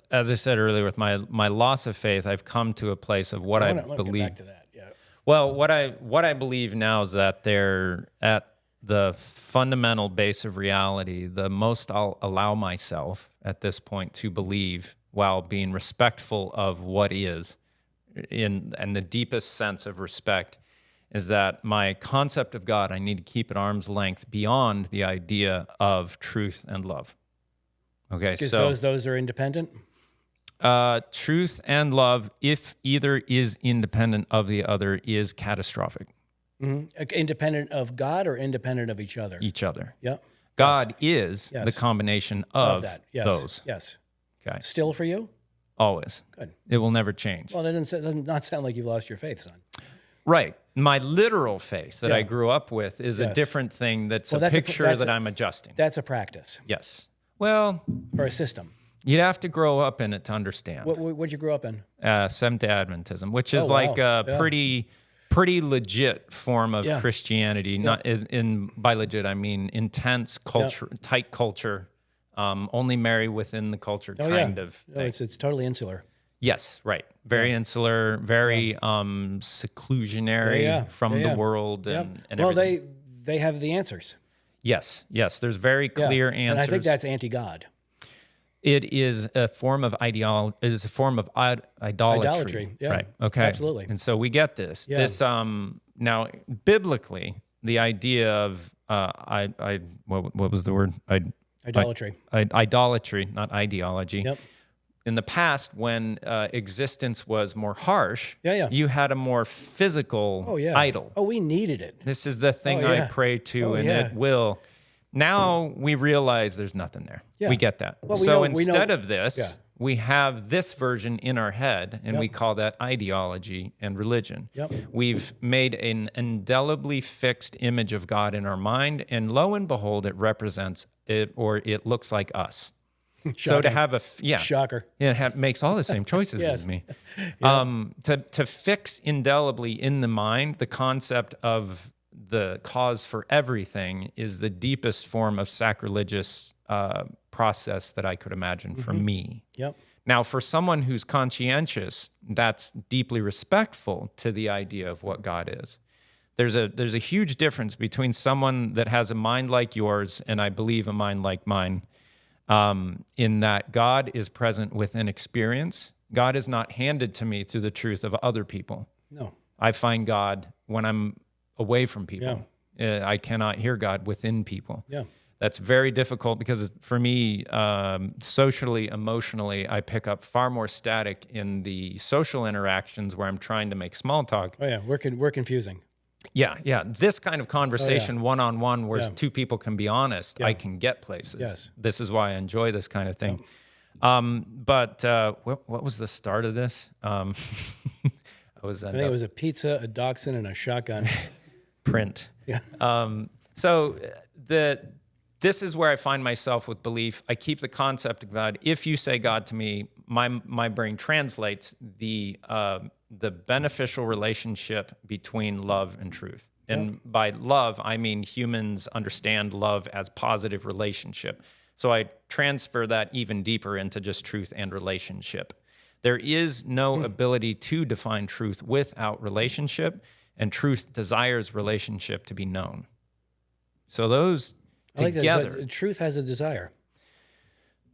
as I said earlier, with my loss of faith, I've come to a place of what I believe. Get back to that. Yeah. Well, what I believe now is that they're at the fundamental base of reality, the most I'll allow myself at this point to believe while being respectful of what is, and the deepest sense of respect is that my concept of God, I need to keep at arm's length beyond the idea of truth and love. Okay, so those are independent? Truth and love, if either is independent of the other, is catastrophic. Independent of God or independent of each other? Each other. Yep. God is the combination of that. those. Yes. Okay. Still for you? Always. Good. It will never change. Well, that does not sound like you've lost your faith, son. Right. My literal faith that I grew up with is a different thing. That's a picture that I'm adjusting. That's a practice. Yes. Well. Or a system. You'd have to grow up in it to understand. What'd you grow up in? Seventh-day Adventism, which is like a pretty legit form of Christianity. Not by legit, I mean intense culture, tight culture. Only marry within the culture kind of thing. No, it's totally insular. Yes, right. Very insular, very seclusionary from the world and well, everything. they have the answers. Yes. There's very clear answers. And I think that's anti-God. It is a form of ideology. It is a form of idolatry. Yeah, right. Okay. Absolutely. And so we get this. Yeah. This now biblically, the idea of what was the word? Idolatry. Idolatry, not ideology. Yep. In the past, when existence was more harsh, you had a more physical idol. Oh, we needed it. This is the thing I pray to, and it will. Now we realize there's nothing there. Yeah. We get that. Well, so instead of this, we have this version in our head, and we call that ideology and religion. Yep. We've made an indelibly fixed image of God in our mind, and lo and behold, it represents it, or it looks like us. So to have shocker, it makes all the same choices as me. To fix indelibly in the mind the concept of the cause for everything is the deepest form of sacrilegious process that I could imagine for me. Yep. Now, for someone who's conscientious, that's deeply respectful to the idea of what God is. There's a huge difference between someone that has a mind like yours and I believe a mind like mine, in that God is present within experience. God is not handed to me through the truth of other people. No. I find God when I'm away from people. I cannot hear God within people. Yeah. That's very difficult because for me, socially, emotionally, I pick up far more static in the social interactions where I'm trying to make small talk. Oh yeah, we're confusing. Yeah. This kind of conversation, one-on-one, where Yeah. two people can be honest, I can get places. Yes. This is why I enjoy this kind of thing. But what was the start of this? I think it was a pizza, a dachshund, and a shotgun. print. Yeah. So this is where I find myself with belief. I keep the concept of God. If you say God to me, my brain translates the beneficial relationship between love and truth. And by love, I mean humans understand love as positive relationship. So I transfer that even deeper into just truth and relationship. There is no ability to define truth without relationship, and truth desires relationship to be known. So those together. Like truth has a desire.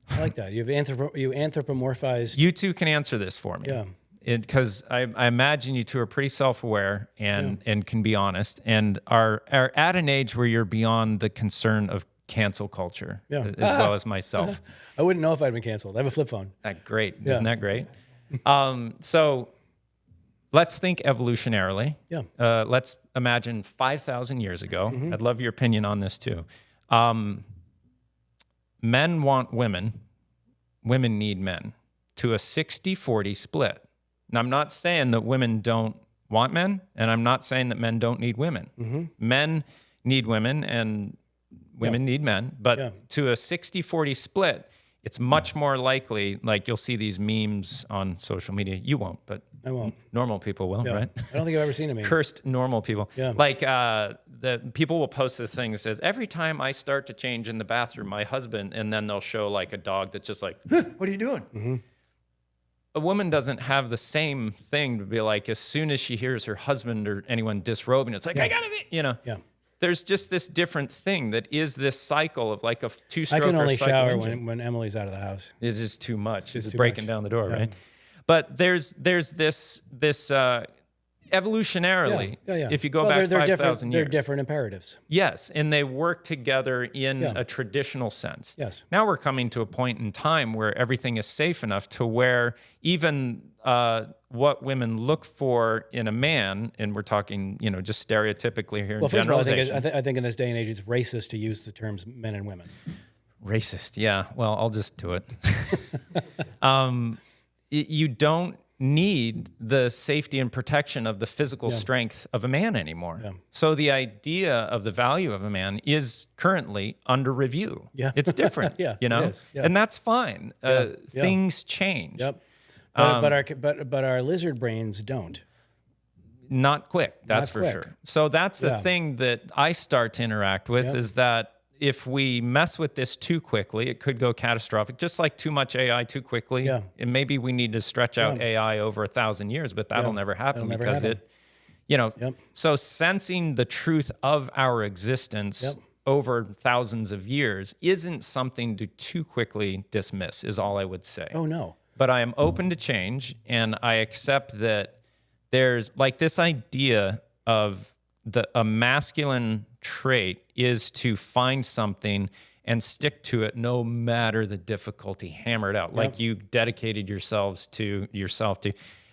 I like that. You anthropomorphized. You two can answer this for me. Yeah. Because I imagine you two are pretty self-aware and can be honest and are at an age where you're beyond the concern of cancel culture, as well as myself. I wouldn't know if I'd been canceled. I have a flip phone. Great. Isn't that great? So let's think evolutionarily. Yeah. Let's imagine 5,000 years ago. I'd love your opinion on this too. Men want women. Women need men to a 60-40 split. And I'm not saying that women don't want men, and I'm not saying that men don't need women. Men need women, and women need men. But to a 60-40 split, it's much more likely, like you'll see these memes on social media. You won't, but I won't. Normal people will, right? I don't think I've ever seen a meme. Cursed normal people. Yeah. Like the people will post the thing that says, every time I start to change in the bathroom, my husband, and then they'll show like a dog that's just like, what are you doing? A woman doesn't have the same thing to be like, as soon as she hears her husband or anyone disrobing, it's like, I gotta be, Yeah. There's just this different thing that is this cycle of like a two-stroker I can only cycle shower engine. when Emily's out of the house. This is too much. It's too breaking much. down the door, right? But there's this evolutionarily, if you go back 5,000 years. They're different imperatives. Yes, and they work together in a traditional sense. Yes. Now we're coming to a point in time where everything is safe enough to where even what women look for in a man, and we're talking, just stereotypically here in First of all, generalization. I think in this day and age, it's racist to use the terms men and women. Racist, yeah. Well, I'll just do it. You don't need the safety and protection of the physical strength of a man anymore. Yeah. So the idea of the value of a man is currently under review. Yeah. It's different, It is. Yeah. And that's fine. Things change. Yep. But our lizard brains don't. Not quick, that's for quick. sure. So that's the thing that I start to interact with is that if we mess with this too quickly, it could go catastrophic. Just like too much AI too quickly. Yeah. And maybe we need to stretch out AI over 1,000 years, but that'll never happen That'll never because happen. So sensing the truth of our existence over thousands of years isn't something to too quickly dismiss, is all I would say. Oh, no. But I am open to change, and I accept that there's like this idea of a masculine trait is to find something and stick to it no matter the difficulty, hammer it out. Like you dedicated yourself to.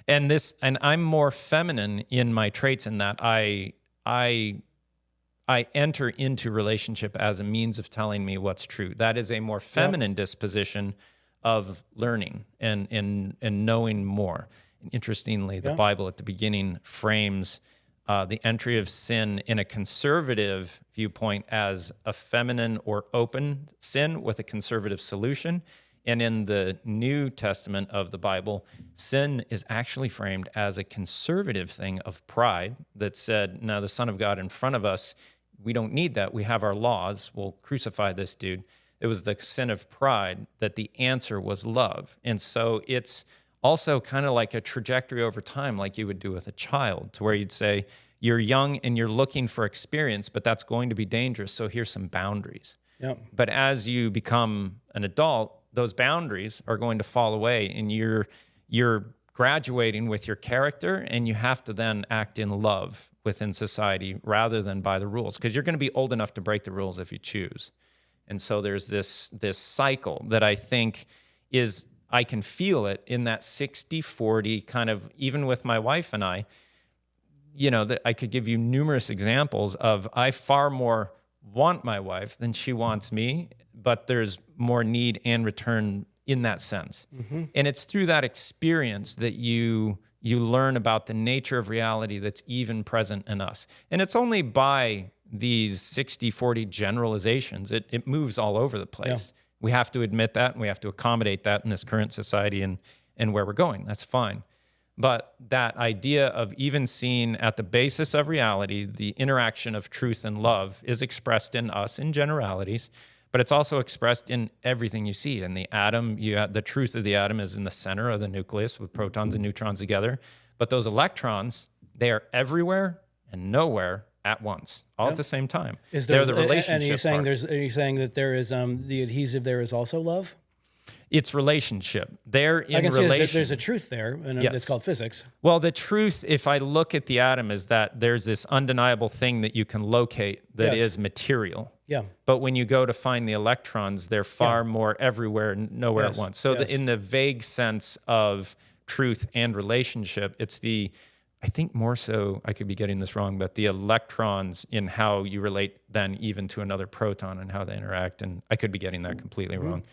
And I'm more feminine in my traits in that I enter into relationship as a means of telling me what's true. That is a more feminine disposition of learning and knowing more. Interestingly, the Bible at the beginning frames the entry of sin in a conservative viewpoint as a feminine or open sin with a conservative solution. And in the New Testament of the Bible, sin is actually framed as a conservative thing of pride that said, no, the Son of God in front of us, we don't need that. We have our laws. We'll crucify this dude. It was the sin of pride that the answer was love. And so it's also kind of like a trajectory over time, like you would do with a child, to where you'd say, you're young and you're looking for experience, but that's going to be dangerous. So here's some boundaries. Yep. But as you become an adult, those boundaries are going to fall away, and you're graduating with your character, and you have to then act in love within society rather than by the rules, because you're going to be old enough to break the rules if you choose. And so there's this cycle that I think is, I can feel it in that 60-40 kind of, even with my wife and I, that I could give you numerous examples of, I far more want my wife than she wants me, but there's more need and return in that sense. Mm-hmm. And it's through that experience that you learn about the nature of reality that's even present in us. And it's only by these 60-40 generalizations, it moves all over the place. Yeah. We have to admit that, and we have to accommodate that in this current society and where we're going. That's fine. But that idea of even seeing at the basis of reality, the interaction of truth and love is expressed in us in generalities, but it's also expressed in everything you see. In the atom, the truth of the atom is in the center of the nucleus with protons and neutrons together. But those electrons, they are everywhere and nowhere at once, all at the same time. They're the relationship. And are you saying that there is the adhesive there is also love? It's relationship. They're in I can relation. See there's a truth there, and yes. It's called physics. Well, the truth, if I look at the atom, is that there's this undeniable thing that you can locate that is material. Yeah. But when you go to find the electrons, they're far more everywhere, nowhere at once. So in the vague sense of truth and relationship, it's I think more so, I could be getting this wrong, but the electrons in how you relate then even to another proton and how they interact. And I could be getting that completely wrong.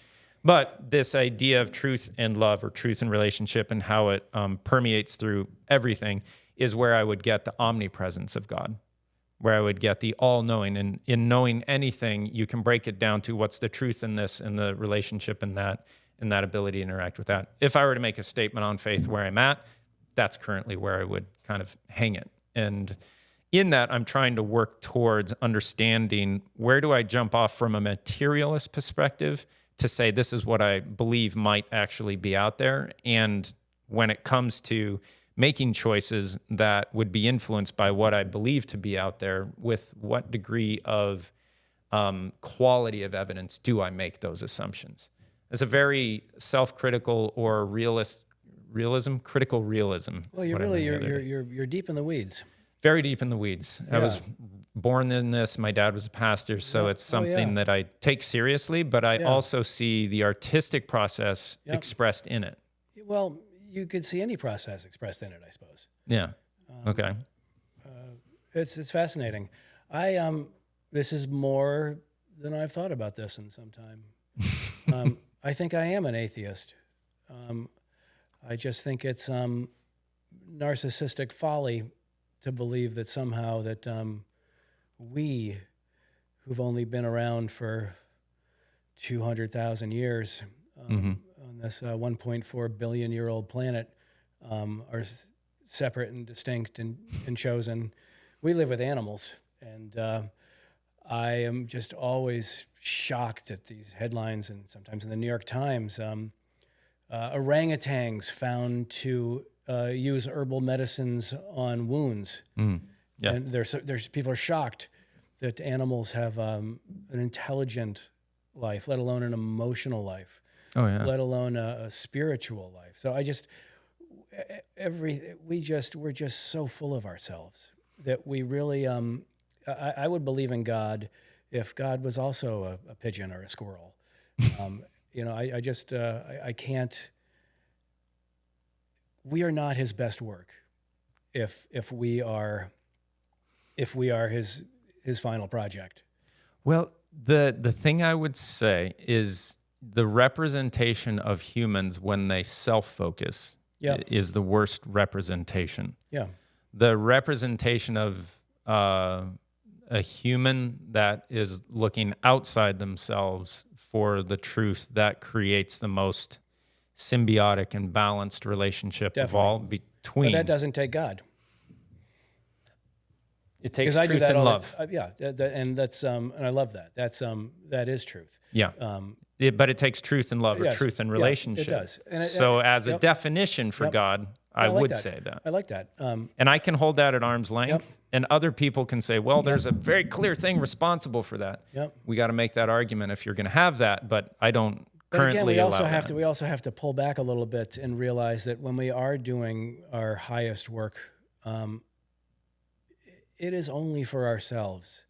But this idea of truth and love, or truth and relationship, and how it permeates through everything, is where I would get the omnipresence of God, where I would get the all-knowing. And in knowing anything, you can break it down to what's the truth in this, and the relationship in that, and that ability to interact with that. If I were to make a statement on faith where I'm at, that's currently where I would kind of hang it. And in that, I'm trying to work towards understanding, where do I jump off from a materialist perspective to say this is what I believe might actually be out there. And when it comes to making choices that would be influenced by what I believe to be out there, with what degree of quality of evidence do I make those assumptions? It's a very self-critical or critical realism. Well, you're deep in the weeds. Very deep in the weeds. Yeah. I was born in this. My dad was a pastor, so it's something that I take seriously, but I also see the artistic process expressed in it. Well, you could see any process expressed in it, I suppose. Yeah. Okay. It's fascinating. This is more than I've thought about this in some time. I think I am an atheist. I just think it's narcissistic folly to believe that somehow that we, who've only been around for 200,000 years on this 1.4 billion year old planet, are separate and distinct and chosen. We live with animals, and I am just always shocked at these headlines, and sometimes in the New York Times, orangutans found to use herbal medicines on wounds. Yeah. And there's people are shocked that animals have an intelligent life, let alone an emotional life, let alone a spiritual life. So we're just so full of ourselves that we really, I would believe in God if God was also a pigeon or a squirrel. I can't. We are not his best work if we are his final project. Well, the thing I would say is the representation of humans when they self-focus is the worst representation. Yeah. The representation of a human that is looking outside themselves for the truth that creates the most symbiotic and balanced relationship of all But between. that doesn't take God. It takes I do truth that and all love. and that's and I love that. That is truth. Yeah. But it takes truth and love, or Yes. truth and Yeah, relationship. it does. And so as a yep. definition for Yep. God, I like would that. say that. I like that. And I can hold that at arm's length, and other people can say, well, there's a very clear thing responsible for that. Yep. We got to make that argument if you're going to have that, but I don't But currently again, allow that. we also have to pull back a little bit and realize that when we are doing our highest work, it is only for ourselves.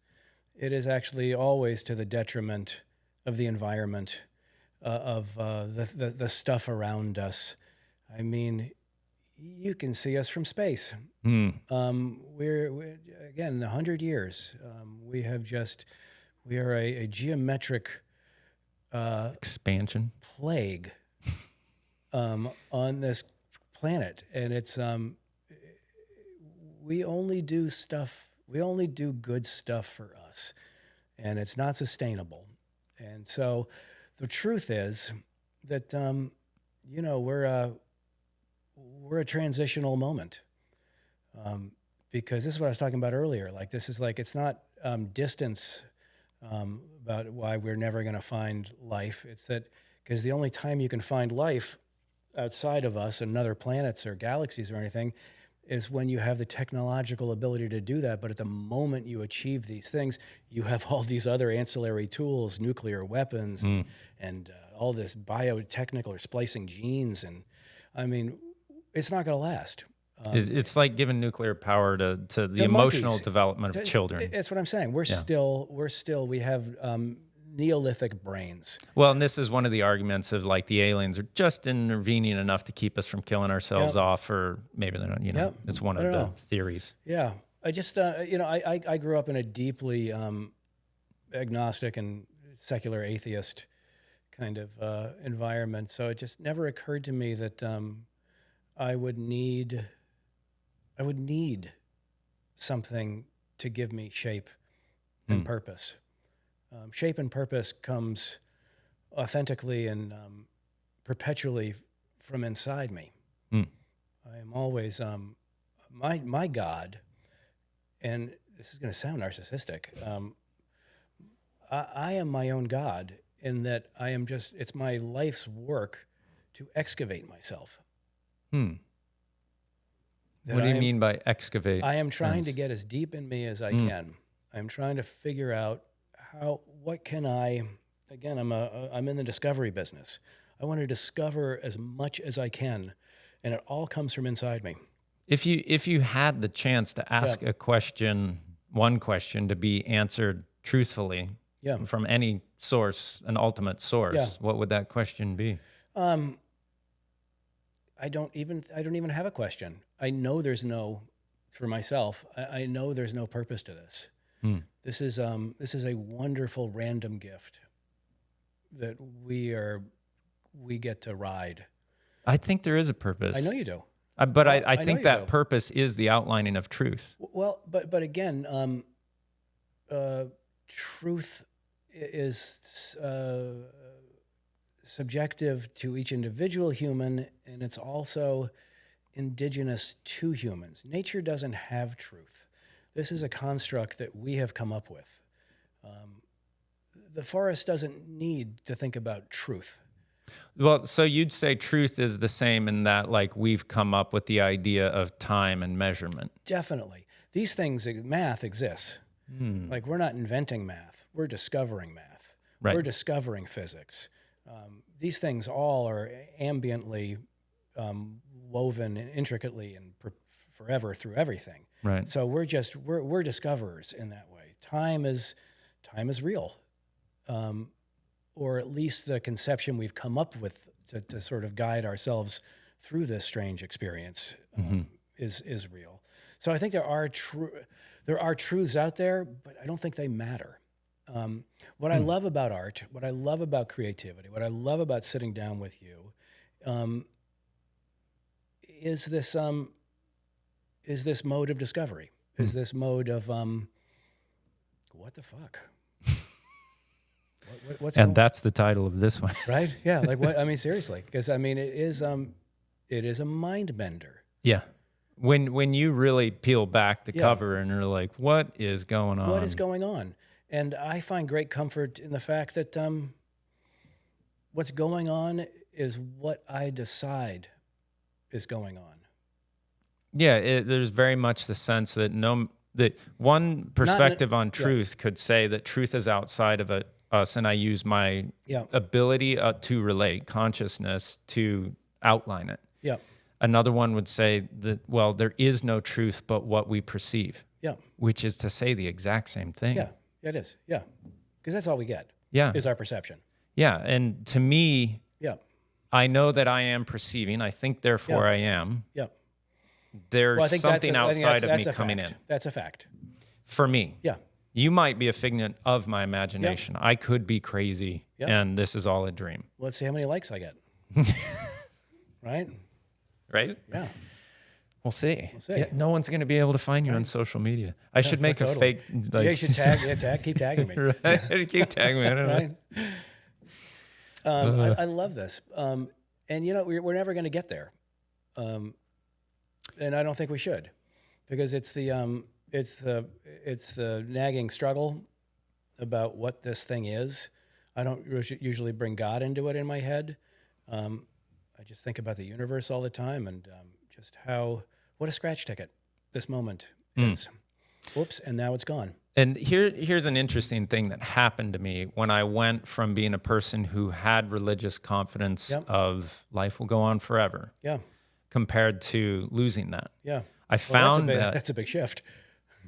It is actually always to the detriment of the environment, of the stuff around us. I mean, you can see us from space. We're again, 100 years. We are a geometric Expansion. plague on this planet, and it's we only do good stuff for us, and it's not sustainable. And so the truth is that we're a transitional moment, because this is what I was talking about earlier. Like, this is like, it's not distance about why we're never going to find life. It's that because the only time you can find life outside of us and other planets or galaxies or anything is when you have the technological ability to do that. But at the moment you achieve these things, you have all these other ancillary tools, nuclear weapons, and all this biotechnical or splicing genes. And I mean, it's not going to last. It's like giving nuclear power to the emotional monkeys. development of children. That's what I'm saying. We have Neolithic brains. Well, and this is one of the arguments of, like, the aliens are just intervening enough to keep us from killing ourselves off, or maybe they're not, it's one of the theories. Yeah. I just, I grew up in a deeply agnostic and secular atheist kind of environment. So it just never occurred to me that I would need something to give me shape and purpose. Shape and purpose comes authentically and perpetually from inside me. I am always my God, and this is going to sound narcissistic. I am my own God, in that I am it's my life's work to excavate myself. What do you mean by excavate? I am trying to get as deep in me as I can. I'm trying to figure out what can I, again, I'm in the discovery business. I want to discover as much as I can, and it all comes from inside me. If you had the chance to ask a question, one question to be answered truthfully from any source, an ultimate source, what would that question be? I don't even have a question. I know there's for myself, I know there's no purpose to this. This is a wonderful random gift that we get to ride. I think there is a purpose. I know you do. But I think that purpose is the outlining of truth. Well, but again, truth is subjective to each individual human, and it's also indigenous to humans. Nature doesn't have truth. This is a construct that we have come up with. The forest doesn't need to think about truth. Well, so you'd say truth is the same in that, like, we've come up with the idea of time and measurement. Definitely. These things, math exists. Like, we're not inventing math. We're discovering math. Right. We're discovering physics. These things all are ambiently woven intricately and forever through everything. Right. So we're discoverers in that way. Time is real, or at least the conception we've come up with to sort of guide ourselves through this strange experience is real. So I think there are truths out there, but I don't think they matter. What I love about art, what I love about creativity, what I love about sitting down with you, is this mode of discovery, is this mode of what the fuck? What's And going that's the title of this one. right? Yeah, like what? I mean, seriously, because I mean, it is a mind bender. Yeah. When you really peel back the cover and you're like, what is going on? What is going on? And I find great comfort in the fact that what's going on is what I decide is going on. Yeah, there's very much the sense that that one perspective on truth could say that truth is outside of us, and I use my ability to relate consciousness to outline it. Yeah. Another one would say that, well, there is no truth but what we perceive. Yeah. Which is to say the exact same thing. Yeah, it is. Yeah. Because that's all we get. Yeah. Is our perception. Yeah. And to me, I know that I am perceiving. I think, therefore, I am. Yeah. There's something outside of me coming in. That's a fact. For me. Yeah. You might be a figment of my imagination. I could be crazy, and this is all a dream. Let's see how many likes I get. Right? Right? Yeah. We'll see. We'll see. Yeah, no one's going to be able to find you on social media. I should make a fake. Like, you should keep tagging me. Right? Keep tagging me. I don't know. Right? I love this. And you know, we're never going to get there. And I don't think we should, because it's the nagging struggle about what this thing is. I don't usually bring God into it in my head. I just think about the universe all the time, and just what a scratch ticket this moment is. Whoops, and now it's gone. And here's an interesting thing that happened to me when I went from being a person who had religious confidence of life will go on forever, compared to losing that. Yeah, I found that's a big shift.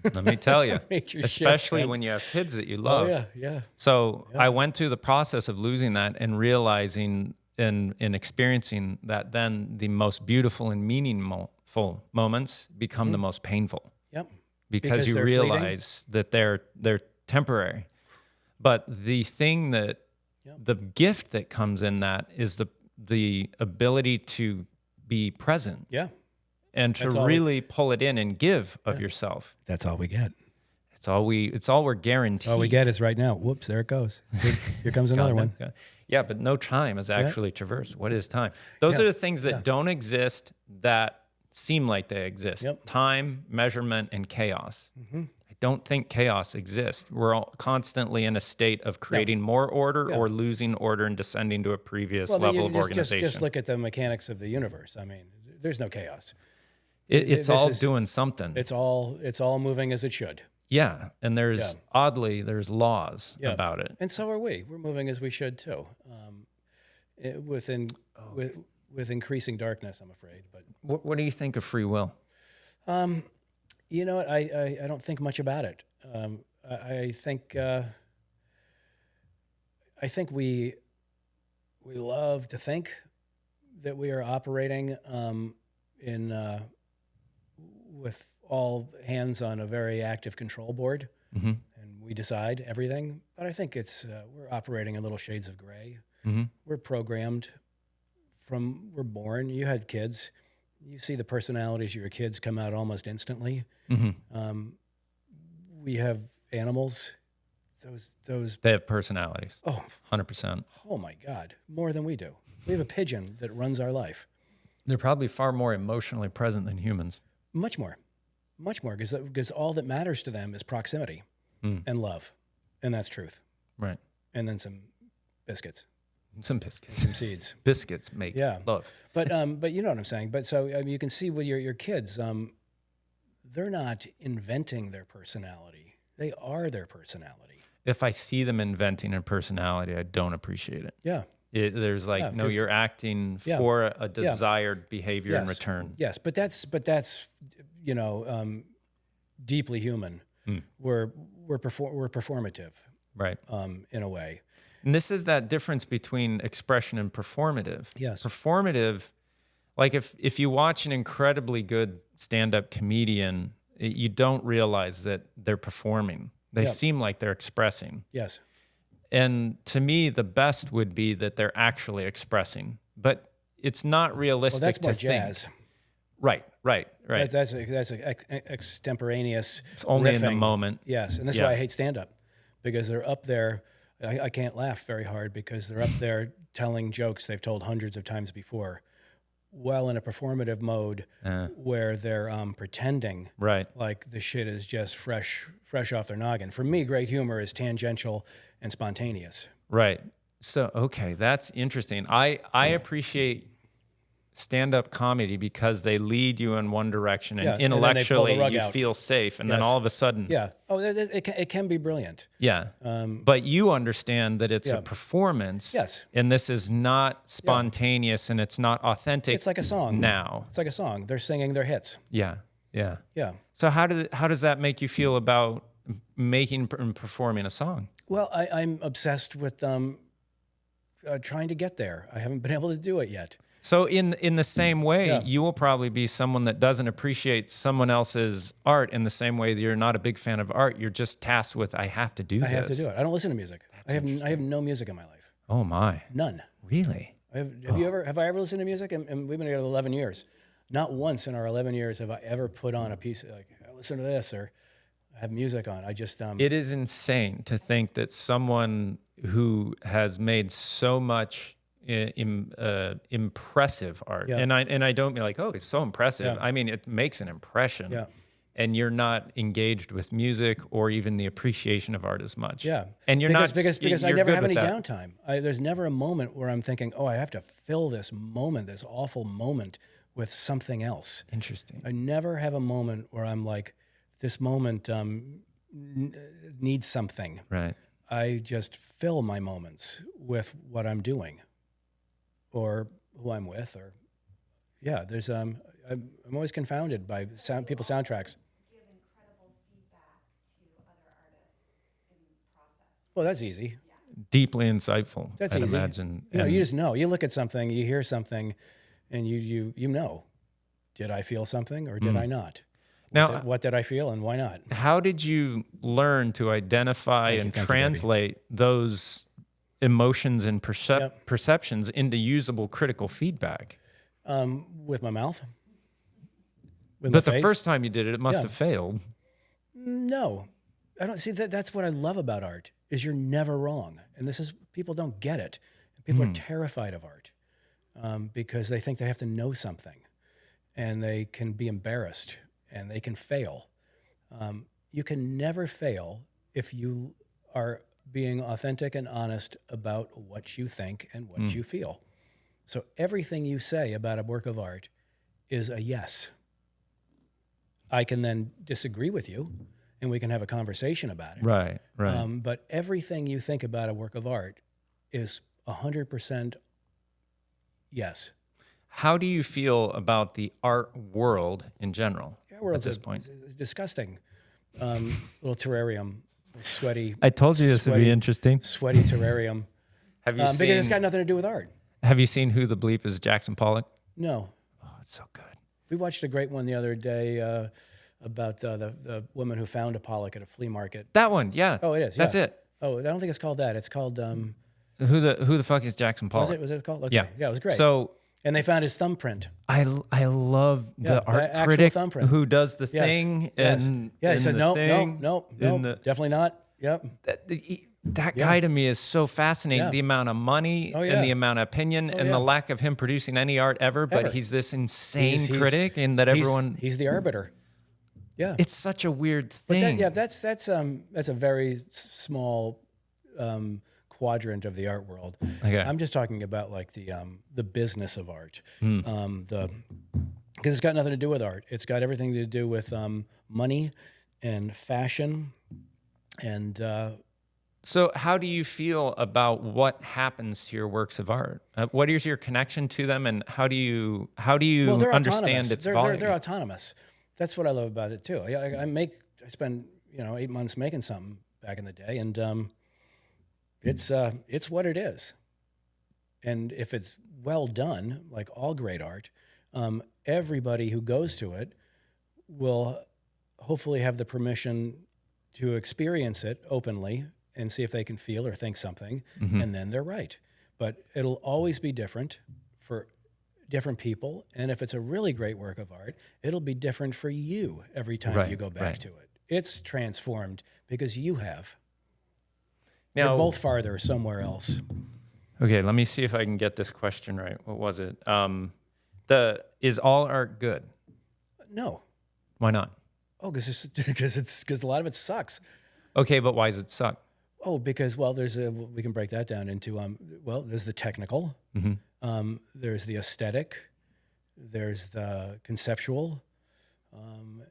Let me tell you, especially shift, when you have kids that you love. Oh, yeah. So I went through the process of losing that and realizing and experiencing that then the most beautiful and meaningful moments become the most painful. Yep. Because you realize that they're temporary. But the thing that the gift that comes in that is the ability to be present. Yeah. And to really pull it in and give of yourself. That's all we get. It's all we're guaranteed. All we get is right now. Whoops, there it goes. Here comes another one. Yeah, but no time is actually traversed. What is time? Those are the things that don't exist that seem like they exist. Time, measurement, and chaos. I don't think chaos exists. We're all constantly in a state of creating more order or losing order and descending to a previous level of organization. Just look at the mechanics of the universe. I mean, there's no chaos. It's all doing something. It's all moving as it should. Yeah, and there's laws about it. And so are we. We're moving as we should too. With increasing darkness, I'm afraid. But what do you think of free will? You know, I don't think much about it. I think we love to think that we are operating with all hands on a very active control board, and we decide everything. But I think we're operating in little shades of gray. We're programmed we're born. You had kids. You see the personalities of your kids come out almost instantly. We have animals. They have personalities. Oh, 100%. Oh my God, more than we do. We have a pigeon that runs our life. They're probably far more emotionally present than humans. Much more, because all that matters to them is proximity and love, and that's truth. Right. And then some biscuits. Some biscuits. Some seeds. Biscuits make love. But you know what I'm saying. But so you can see with your kids, they're not inventing their personality. They are their personality. If I see them inventing a personality, I don't appreciate it. Yeah. There's no, you're acting for a desired behavior in return. Yes, but that's deeply human. We're performative, right? In a way. And this is that difference between expression and performative. Yes. Performative, like if you watch an incredibly good stand-up comedian, you don't realize that they're performing. They seem like they're expressing. Yes. And to me, the best would be that they're actually expressing. But it's not realistic to think. Jazz. Right. That's extemporaneous. It's only riffing. in the moment. Yes, and that's why I hate stand-up. because they're up there. I can't laugh very hard because they're up there telling jokes they've told hundreds of times before, while in a performative mode where they're pretending Right. like the shit is just fresh off their noggin. For me, great humor is tangential and spontaneous. Right. So, okay, that's interesting. I appreciate stand-up comedy because they lead you in one direction and Yeah, and then they pull the intellectually rug you out. feel safe, and then Yes. all of a sudden, Yeah. Oh, it can be brilliant. yeah. But you understand that it's a yeah. performance, Yes. and this is not spontaneous and it's not authentic. It's like a song. now. It's like a song. They're singing their hits. Yeah, yeah. Yeah. So how does that make you feel about making and performing a song? Well, I'm obsessed with trying to get there. I haven't been able to do it yet. So in the same way, Yeah. you will probably be someone that doesn't appreciate someone else's art in the same way that you're not a big fan of art. You're just tasked with, I have to do this. I have to do it. I don't listen to music. I have no music in my life. Oh my. None. Really? Have I ever listened to music? And we've been together 11 years. Not once in our 11 years have I ever put on a piece like, listen to this or have music on. I just It is insane to think that someone who has made so much impressive art, Yeah. and I don't mean like, oh, it's so impressive. Yeah. I mean, it makes an impression. Yeah. And you're not engaged with music or even the appreciation of art as much. Yeah, And you're because I you're never good have with any that. downtime. There's never a moment where I'm thinking, oh, I have to fill this moment, this awful moment, with something else. Interesting. I never have a moment where I'm like, this moment needs something. Right. I just fill my moments with what I'm doing, or who I'm with, or there's I'm always confounded by people's soundtracks. Give incredible feedback to other artists in the process. Well, that's easy. Deeply insightful. That's I'd easy. imagine. You know, And- you just know. You look at something, you hear something, and you know. Did I feel something or did I not? Now, What did I feel and why not? how did you learn to identify and Thank you, translate those emotions and Yep. perceptions into usable critical feedback? With my mouth. With But my the face? first time you did it, it must Yeah. have failed. No, I don't see that. That's what I love about art is you're never wrong. And this is, people don't get it. People are terrified of art because they think they have to know something and they can be embarrassed and they can fail. You can never fail if you are being authentic and honest about what you think and what you feel. So everything you say about a work of art is a yes. I can then disagree with you and we can have a conversation about it. Right, right. But everything you think about a work of art is 100% yes. How do you feel about the art world in general at this point? It's disgusting. Little terrarium, sweaty. I told you this would be sweaty- interesting. Sweaty terrarium. Have you Because it's seen? got nothing to do with art. Have you seen Who the Bleep is Jackson Pollock? No. Oh, it's so good. We watched a great one the other day about the woman who found a Pollock at a flea market. That one, yeah. Oh, it is. That's yeah. it. Oh, I don't think it's called that. It's called, Who the fuck is Jackson Pollock? was it called? Okay. Yeah, Yeah, it was great. So And they found his thumbprint. I love Yeah, the art the actual critic thumbprint. who does the Yes, thing yes. and Yeah, he and said, the no, thing, no, in definitely not. Yep. That guy to me is so fascinating. Yeah. The amount of money Oh, yeah. and the amount of opinion and yeah. the lack of him producing any art ever, but Ever. he's this insane He's- critic and that everyone. He's the arbiter. Yeah. It's such a weird But thing. that's a very small quadrant of the art world. Okay. I'm just talking about like the business of art. Hmm. Because it's got nothing to do with art. It's got everything to do with money and fashion and So, how do you feel about what happens to your works of art? What is your connection to them, and how do you well, they're understand autonomous. its They're value? autonomous. That's what I love about it too. I spent 8 months making something back in the day, and it's what it is. And if it's well done, like all great art, everybody who goes to it will hopefully have the permission to experience it openly and see if they can feel or think something, and then they're right. But it'll always be different for different people, and if it's a really great work of art, it'll be different for you every time Right, you go back right. to it. It's transformed because you have. You're Now, both farther somewhere else. okay, let me see if I can get this question right. What was it? Is all art good? No. Why not? Oh, because a lot of it sucks. Okay, but why does it suck? Oh, because we can break that down into there's the technical, there's the aesthetic, there's the conceptual,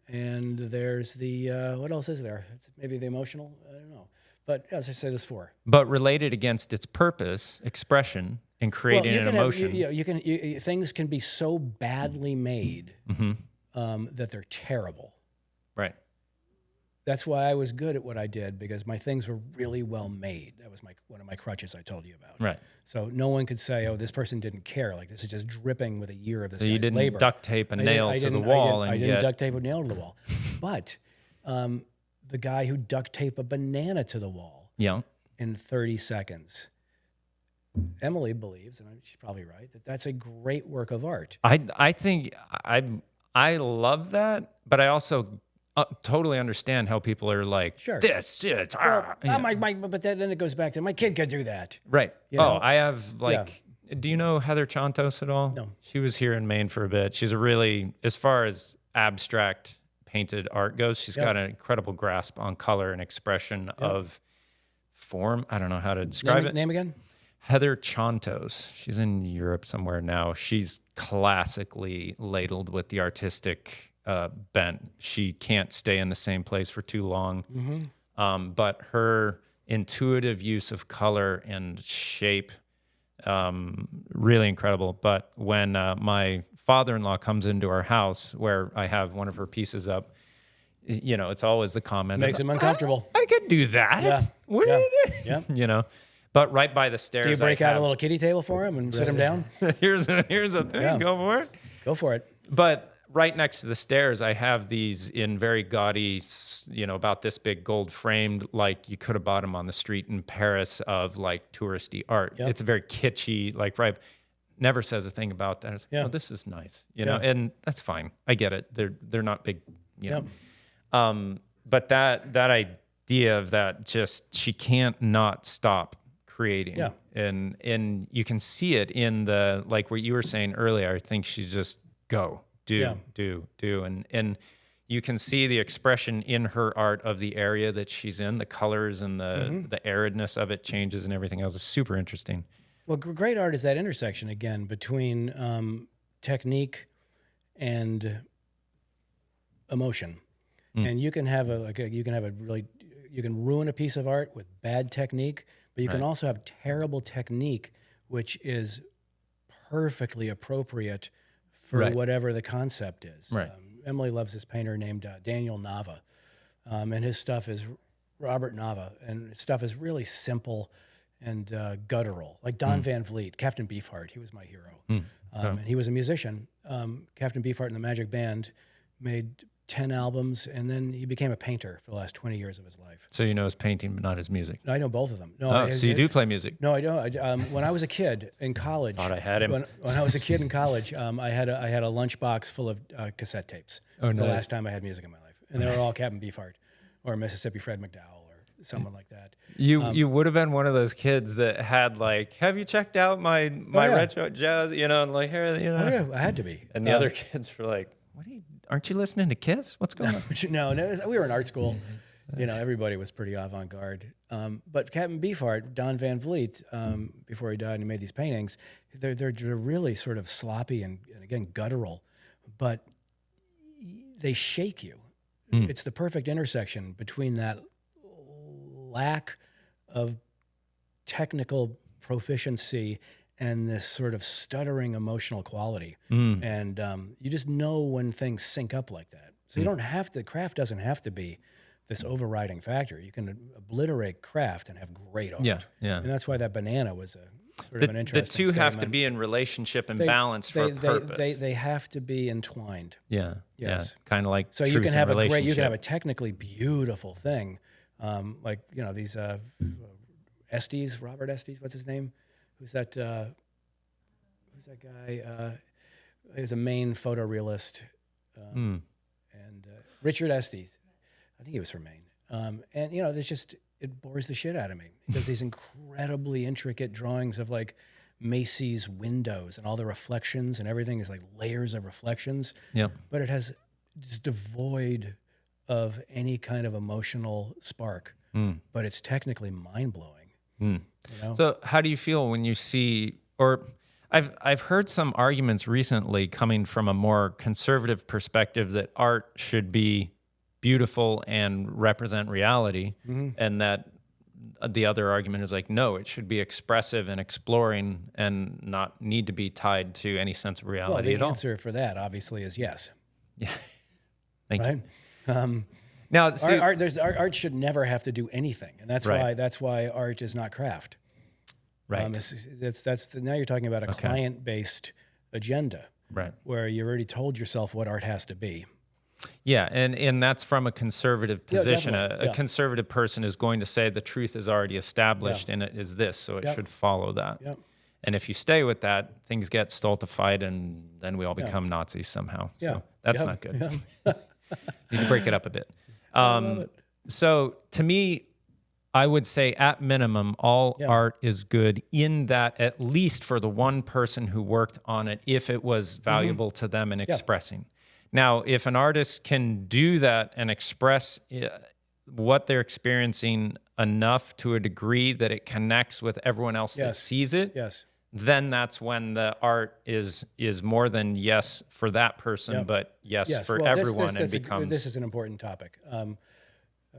and there's the what else is there? Maybe the emotional. I don't know. But as I say, there's four. But related against its purpose, expression, and creating an emotion. Things can be so badly made that they're terrible. Right. That's why I was good at what I did, because my things were really well made. That was one of my crutches I told you about. Right. So no one could say, "Oh, this person didn't care." Like, this is just dripping with a year of this. So you guy's didn't labor. duct tape a nail to the wall I didn't duct tape a nail to the wall, but the guy who duct taped a banana to the wall in 30 seconds. Emily believes, and she's probably right, that that's a great work of art. I think I love that, but I also totally understand how people are like, Sure. This is But then it goes back to my kid could do that. right. You know? I have do you know Heather Chantos at all? No. She was here in Maine for a bit. She's a really, as far as abstract painted art goes, she's got an incredible grasp on color and expression of form. I don't know how to describe it. Name again? Heather Chantos. She's in Europe somewhere now. She's classically ladled with the artistic bent. She can't stay in the same place for too long. But her intuitive use of color and shape, really incredible. But when my father-in-law comes into our house where I have one of her pieces up, it's always the comment. Makes him uncomfortable. I could do that. Yeah. What Yeah. But right by the stairs. Do you break out a little kiddie table for him and sit him down? Here's a thing. Yeah. Go for it. Go for it. But right next to the stairs, I have these in very gaudy, about this big gold framed, like you could have bought them on the street in Paris, of like touristy art. Yep. It's very kitschy, like right. Never says a thing about that. It's, Yeah. oh, this is nice, and that's fine. I get it. They're not big, Yep. But that idea of that, just she can't not stop creating. Yeah. And you can see it in the, like what you were saying earlier. I think she's just do. And you can see the expression in her art of the area that she's in, the colors and the aridness of it changes and everything else. It's super interesting. Well, great art is that intersection again between technique and emotion. And you can have you can ruin a piece of art with bad technique, but you can also have terrible technique, which is perfectly appropriate for whatever the concept is. Right. Emily loves this painter named Daniel Nava, and his stuff is Robert Nava, and his stuff is really simple and guttural, like Don Van Vliet, Captain Beefheart. He was my hero, and he was a musician. Captain Beefheart and the Magic Band made 10 albums, and then he became a painter for the last 20 years of his life. So you know his painting, but not his music. I know both of them. No, So you do play music. No, I don't. When I was a kid in college, Thought I had him. When I was a kid in college, I had a lunchbox full of cassette tapes. Oh, It was the nice. last time I had music in my life, and they were all Captain Beefheart or Mississippi Fred McDowell or someone like that. You would have been one of those kids that had like, have you checked out my retro jazz? And like here, Oh, yeah, I had to be. And the other kids were like, aren't you listening to Kiss? What's going on? No, we were in art school. Everybody was pretty avant-garde. But Captain Beefheart, Don Van Vliet, before he died and he made these paintings, they're really sort of sloppy and again, guttural, but they shake you. It's the perfect intersection between that lack of technical proficiency and this sort of stuttering emotional quality. And you just know when things sync up like that. So you don't have to, craft doesn't have to be this overriding factor. You can obliterate craft and have great art. Yeah. And that's why that banana was a sort of an The interesting two have to statement. be in relationship and balance for a purpose. They have to be entwined. Yeah. Yes. Yeah. Kind of like So truth you can have and you can relationship. have a technically beautiful thing, like these Estes, Robert Estes, what's his name? Who's that guy? He was a Maine photorealist, and Richard Estes. I think he was from Maine. And there's just it bores the shit out of me. It does these incredibly intricate drawings of like Macy's windows and all the reflections and everything is like layers of reflections. Yeah. But it has just devoid of any kind of emotional spark. But it's technically mind blowing. You know? So how do you feel when you see, or I've heard some arguments recently coming from a more conservative perspective that art should be beautiful and represent reality, and that the other argument is like, no, it should be expressive and exploring and not need to be tied to any sense of reality at the all. answer for that obviously is yes. Yeah. Thank you. Right? Now, see, art should never have to do anything, and that's Right. why art is not craft. right, Now you're talking about a client-based agenda, right. where you already told yourself what art has to be. Yeah, and that's from a conservative position. definitely. A conservative person is going to say the truth is already established and it is this, so it should follow that. Yep. And if you stay with that, things get stultified and then we all become Nazis somehow. Yeah. So that's Yep. not good. Need to break it up a bit. I love it. So to me, I would say at minimum, all art is good in that at least for the one person who worked on it, if it was valuable to them in expressing. Now, if an artist can do that and express what they're experiencing enough to a degree that it connects with everyone else that sees it, Yes. then that's when the art is more than yes for that person, but yes for Well, everyone, and becomes. This is an important topic.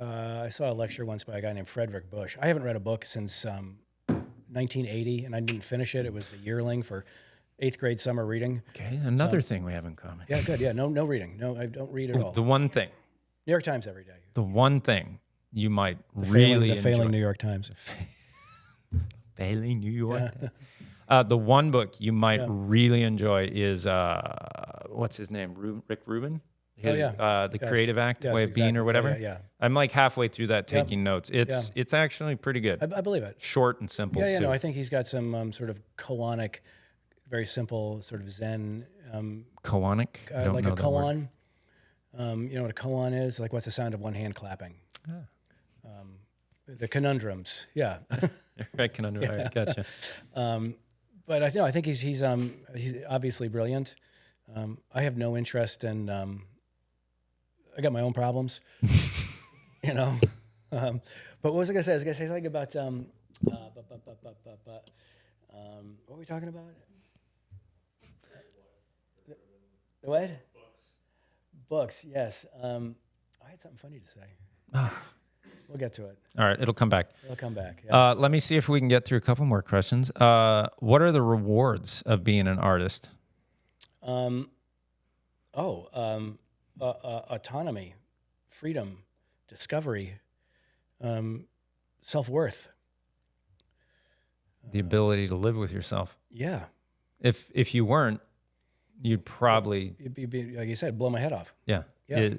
I saw a lecture once by a guy named Frederick Bush. I haven't read a book since 1980, and I didn't finish it. It was the yearling for 8th grade summer reading. Okay, another thing we have in common. Yeah, good. Yeah, no reading. No, I don't read at all. The one thing, New York Times every day. the one thing you might really The failing enjoy. New York Times. Failing New York. The one book you might really enjoy is what's his name? Rick Rubin. His, the Creative Act, Way of Being, or whatever. Yeah. I'm like halfway through that, taking notes. It's actually pretty good. I believe it. Short and simple too. No, I think he's got some sort of koanic, very simple sort of Zen. Koanic. I don't like know a that word. koan. You know what a koan is? Like, what's the sound of one hand clapping? The conundrums. Yeah. Right, conundrum. All right, gotcha. But I think he's obviously brilliant. I have no interest in. I got my own problems, you know. But what was I going to say? I was going to say something about. What were we talking about? The what? Books. Yes. I had something funny to say. We'll get to it. All right, it'll come back. It'll come back. Yeah. Let me see if we can get through a couple more questions. What are the rewards of being an artist? Autonomy, freedom, discovery, self-worth. The ability to live with yourself. Yeah. If you weren't, you'd probably You'd be, like you said, blow my head off. yeah. Yeah.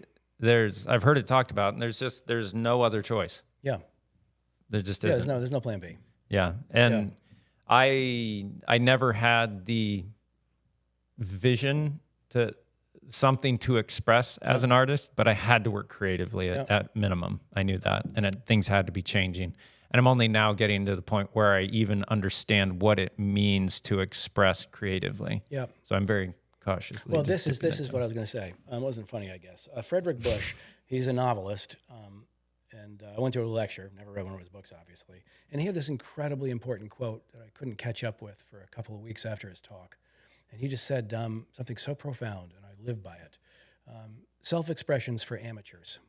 I've heard it talked about, and there's no other choice. Yeah. There just Yeah, isn't. there's no plan B. Yeah, and I never had the vision to something to express as an artist, but I had to work creatively at minimum. I knew that, and things had to be changing. And I'm only now getting to the point where I even understand what it means to express creatively. Yeah. So I'm very cautiously. Well, just this dipping is into what I was going to say. It wasn't funny, I guess. Frederick Bush, he's a novelist, and I went to a lecture. Never read one of his books, obviously. And he had this incredibly important quote that I couldn't catch up with for a couple of weeks after his talk. And he just said something so profound, and I live by it. Self-expressions for amateurs.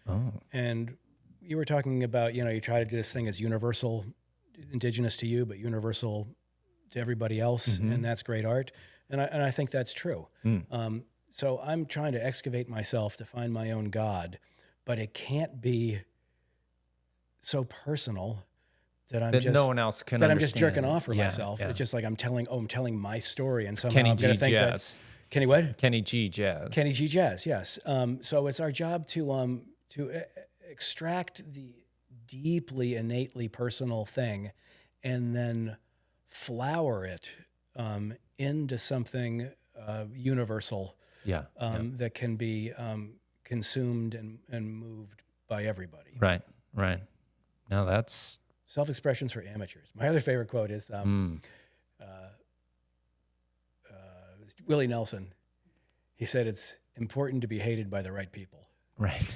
Oh. And you were talking about, you try to do this thing as universal, indigenous to you, but universal to everybody else, and that's great art. And I think that's true. So I'm trying to excavate myself to find my own God, but it can't be so personal that I'm just no one else can that I'm understand. just jerking off for Yeah, myself. yeah. It's just like I'm telling my story, and somehow Kenny I'm going G to think Jazz. that Kenny what? Kenny G Jazz. Kenny G Jazz, yes. So it's our job to extract the deeply, innately personal thing, and then flower it into something universal. Yeah. That can be consumed and moved by everybody. Right. No, that's Self-expression's for amateurs. My other favorite quote is Willie Nelson. He said, "It's important to be hated by the right people." right.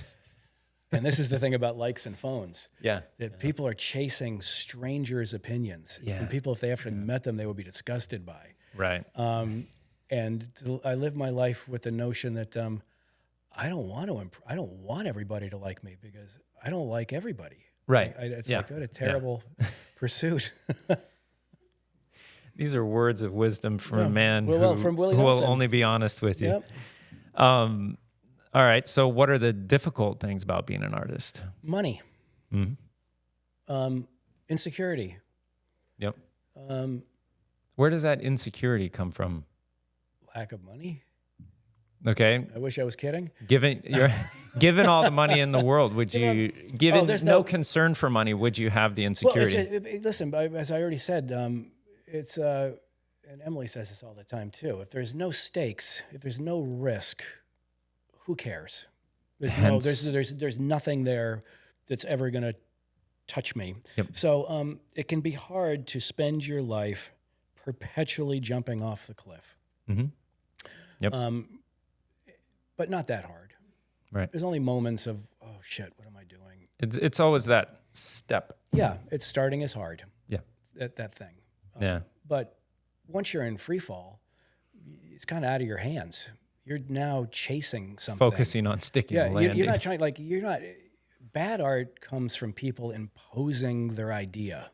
And this is the thing about likes and phones. Yeah. That people are chasing strangers' opinions. Yeah. And people, if they actually met them, they would be disgusted by. Right. I live my life with the notion that I don't want everybody to like me because I don't like everybody. Right. It's Yeah. like what a terrible pursuit. These are words of wisdom from a man From Willie who will Nelson. only be honest with you. Yep. All right. So what are the difficult things about being an artist? Money. Insecurity. Yep. Um, Where does that insecurity come from? lack of money. Okay. I wish I was kidding. Given all the money in the world, would you, there's no no- concern for money, would you have the Well, insecurity? listen, as I already said, it's and Emily says this all the time too. If there's no stakes, if there's no risk, who cares? There's nothing there that's ever going to touch me. Yep. So it can be hard to spend your life perpetually jumping off the cliff. Yep. But not that hard. Right. There's only moments of, oh shit, what am I doing? It's always that step. Yeah, it's starting is hard. Yeah. That thing. Yeah. But once you're in free fall, it's kind of out of your hands. You're now chasing something. Focusing on sticking Yeah, landing. you're not trying, bad art comes from people imposing their idea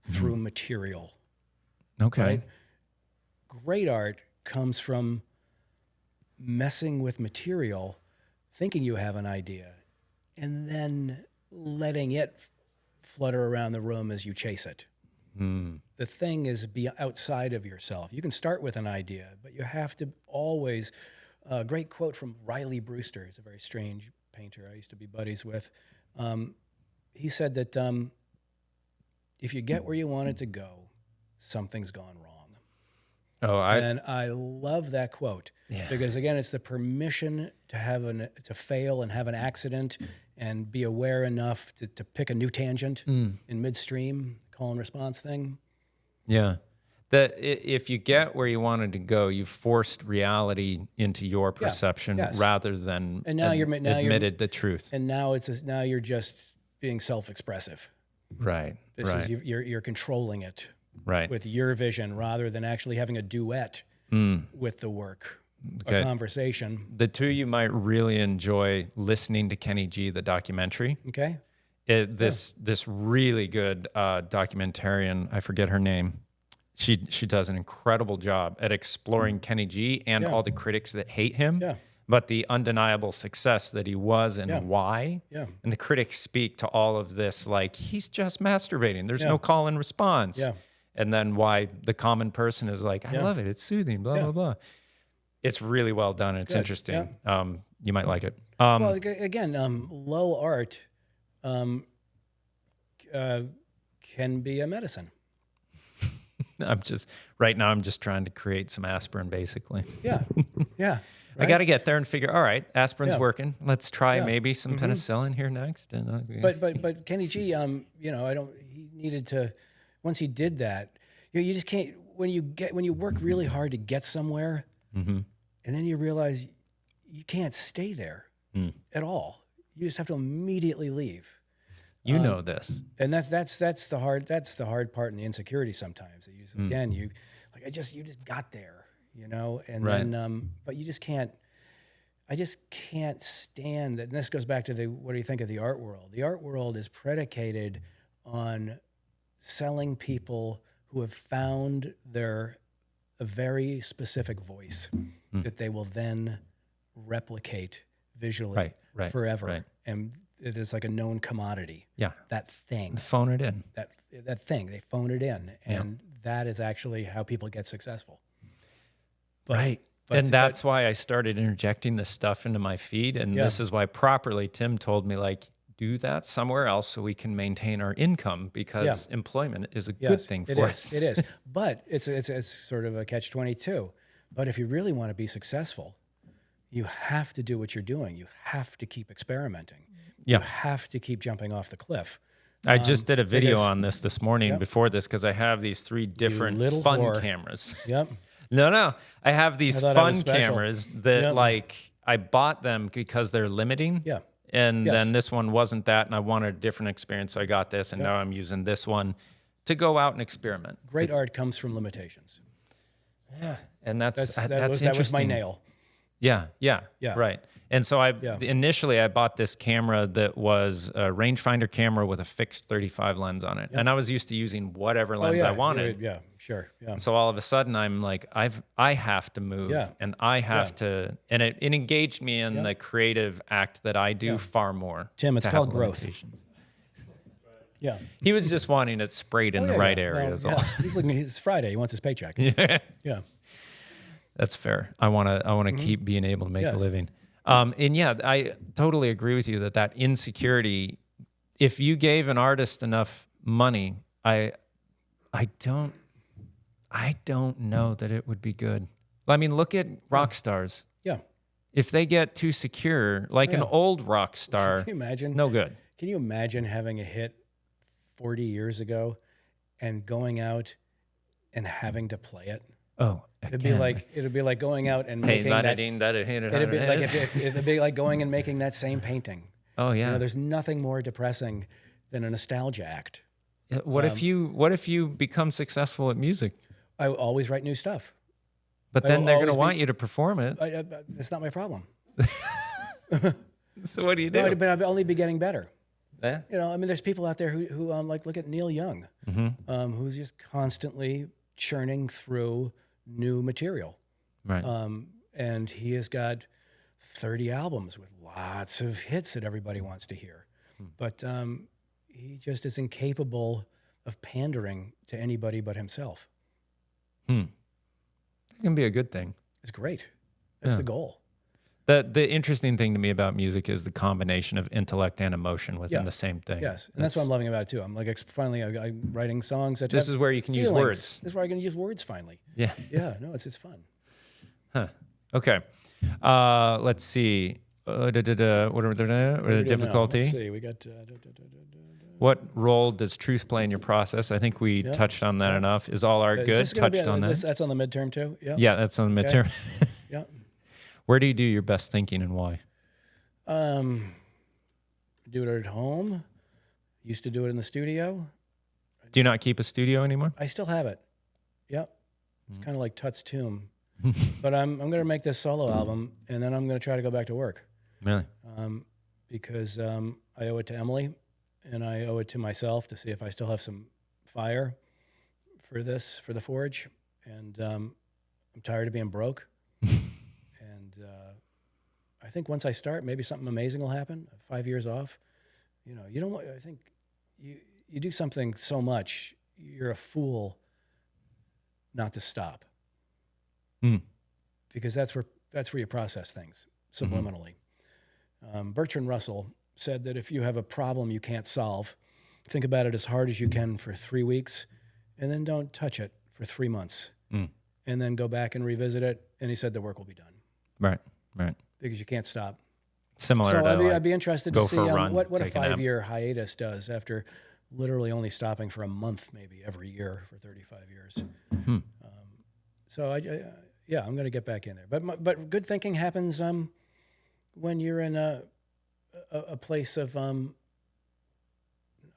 through material. Okay. Right? Great art comes from messing with material, thinking you have an idea, and then letting it flutter around the room as you chase it. The thing is be outside of yourself. You can start with an idea, but you have to always, a great quote from Riley Brewster, he's a very strange painter I used to be buddies with. He said that if you get where you wanted to go, something's gone wrong. And I love that quote because again, it's the permission to to fail and have an accident and be aware enough to pick a new tangent in midstream, call and response thing. Yeah. That if you get where you wanted to go, you've forced reality into your perception rather than admitted the truth. And now now you're just being self-expressive. Right. Right. You're controlling it. Right. With your vision rather than actually having a duet with the work, a conversation. The two you might really enjoy listening to Kenny G, the documentary. Okay. This really good documentarian, I forget her name. She does an incredible job at exploring Kenny G and all the critics that hate him. Yeah. But the undeniable success that he was and why. Yeah. And the critics speak to all of this like, he's just masturbating. There's no call and response. Yeah. And then why the common person is like, I love it. It's soothing, blah, blah, blah. It's really well done. It's interesting. You might like it. Well, again, low art can be a medicine. Right now I'm just trying to create some aspirin, basically. Yeah. Yeah. I got to get there and figure, all right, aspirin's working. Let's try maybe some Mm-hmm. penicillin here next. And But Kenny G, he needed to, once he did that, you just can't, when you work really hard to get somewhere and then you realize you can't stay there at all. You just have to immediately leave. You know this. And that's the hard part and the insecurity sometimes. You just got there, and then, but you just can't, I just can't stand that. And this goes back to what do you think of the art world? The art world is predicated on selling people who have found a very specific voice that they will then replicate visually forever. Right. And it is like a known commodity. Yeah. That thing. Phone it in. That thing. They phone it in. And that is actually how people get successful. And that's why I started interjecting this stuff into my feed. And this is why properly Tim told me, like, do that somewhere else so we can maintain our income because employment is a good thing for us. It is. But it's sort of a catch-22. But if you really want to be successful, you have to do what you're doing. You have to keep experimenting. You have to keep jumping off the cliff. I just did a video because- on this morning Yep. before this because I have these 3 different little fun whore. cameras. Yep. No. I have these I thought I fun was special. cameras that Yep. like I bought them because they're limiting. Yeah. And Yes. then this one wasn't that, and I wanted a different experience. So I got this, and now I'm using this one to go out and experiment. Great art comes from limitations. And that's That was interesting. my nail. Yeah, right. And so initially I bought this camera that was a rangefinder camera with a fixed 35 lens on it, and I was used to using whatever lens I wanted. Yeah, sure. Yeah. So all of a sudden I'm like, I have to move, and I have to, and it engaged me in the creative act that I do far more. Tim, it's to called have growth. limitations. Yeah. He was just wanting it sprayed in the right area. Is all. He's looking. It's Friday. He wants his paycheck. Yeah. That's fair. I want to keep being able to make a Yes. living. And yeah, I totally agree with you that insecurity, if you gave an artist enough money, I don't know that it would be good. I mean, look at rock stars. Yeah. If they get too secure, like an old rock star, Can you imagine? no good. Can you imagine having a hit 40 years ago and going out and having to play it? Oh, It'd be like going out and making that. It'd be like it'd be like going and making that same painting. Oh yeah. You know, there's nothing more depressing than a nostalgia act. What if you become successcul at music? I always write new stuff. But I then will they're going to always want be- you to perform it. That's not my problem. So what do you do? No, but I'll only be getting better. Yeah. You know, I mean, there's people out there who like look at Neil Young, who's just constantly churning through new material. Right. And he has got 30 albums with lots of hits that everybody wants to hear. But he just is incapable of pandering to anybody but himself. It can be a good thing. It's great. That's the goal. The interesting thing to me about music is the combination of intellect and emotion within the same thing. Yes, and that's what I'm loving about it too. I'm like finally I'm writing songs that This have is where you can use feelings. words. This is where I can use words finally. Yeah. Yeah, no, it's fun. Okay. Let's see. What are the difficulty? Let's see. We got. What role does truth play in your process? I think we touched on that enough. Is all art Is good? this gonna be Touched on that. That's on the midterm too. Yeah. Yeah, that's on the midterm. Yeah. Where do you do your best thinking and why? Do it at home. Used to do it in the studio. Do you not keep a studio anymore? I still have it. Yep. It's kind of like Tut's tomb. But I'm going to make this solo album, and then I'm going to try to go back to work Really? because I owe it to Emily, and I owe it to myself to see if I still have some fire for the forge. And I'm tired of being broke. And I think once I start, maybe something amazing will happen. 5 years off, you know, you don't want, I think you do something so much, you're a fool not to stop. Because that's where you process things subliminally. Bertrand Russell said that if you have a problem you can't solve, think about it as hard as you can for 3 weeks, and then don't touch it for 3 months, and then go back and revisit it. And he said the work will be done. Right. Because you can't stop. Similar So to I'd be interested to go see for a run, what a take a nap. 5-year hiatus does after literally only stopping for a month, maybe every year for 35 years. So I'm going to get back in there. But good thinking happens when you're in a place of I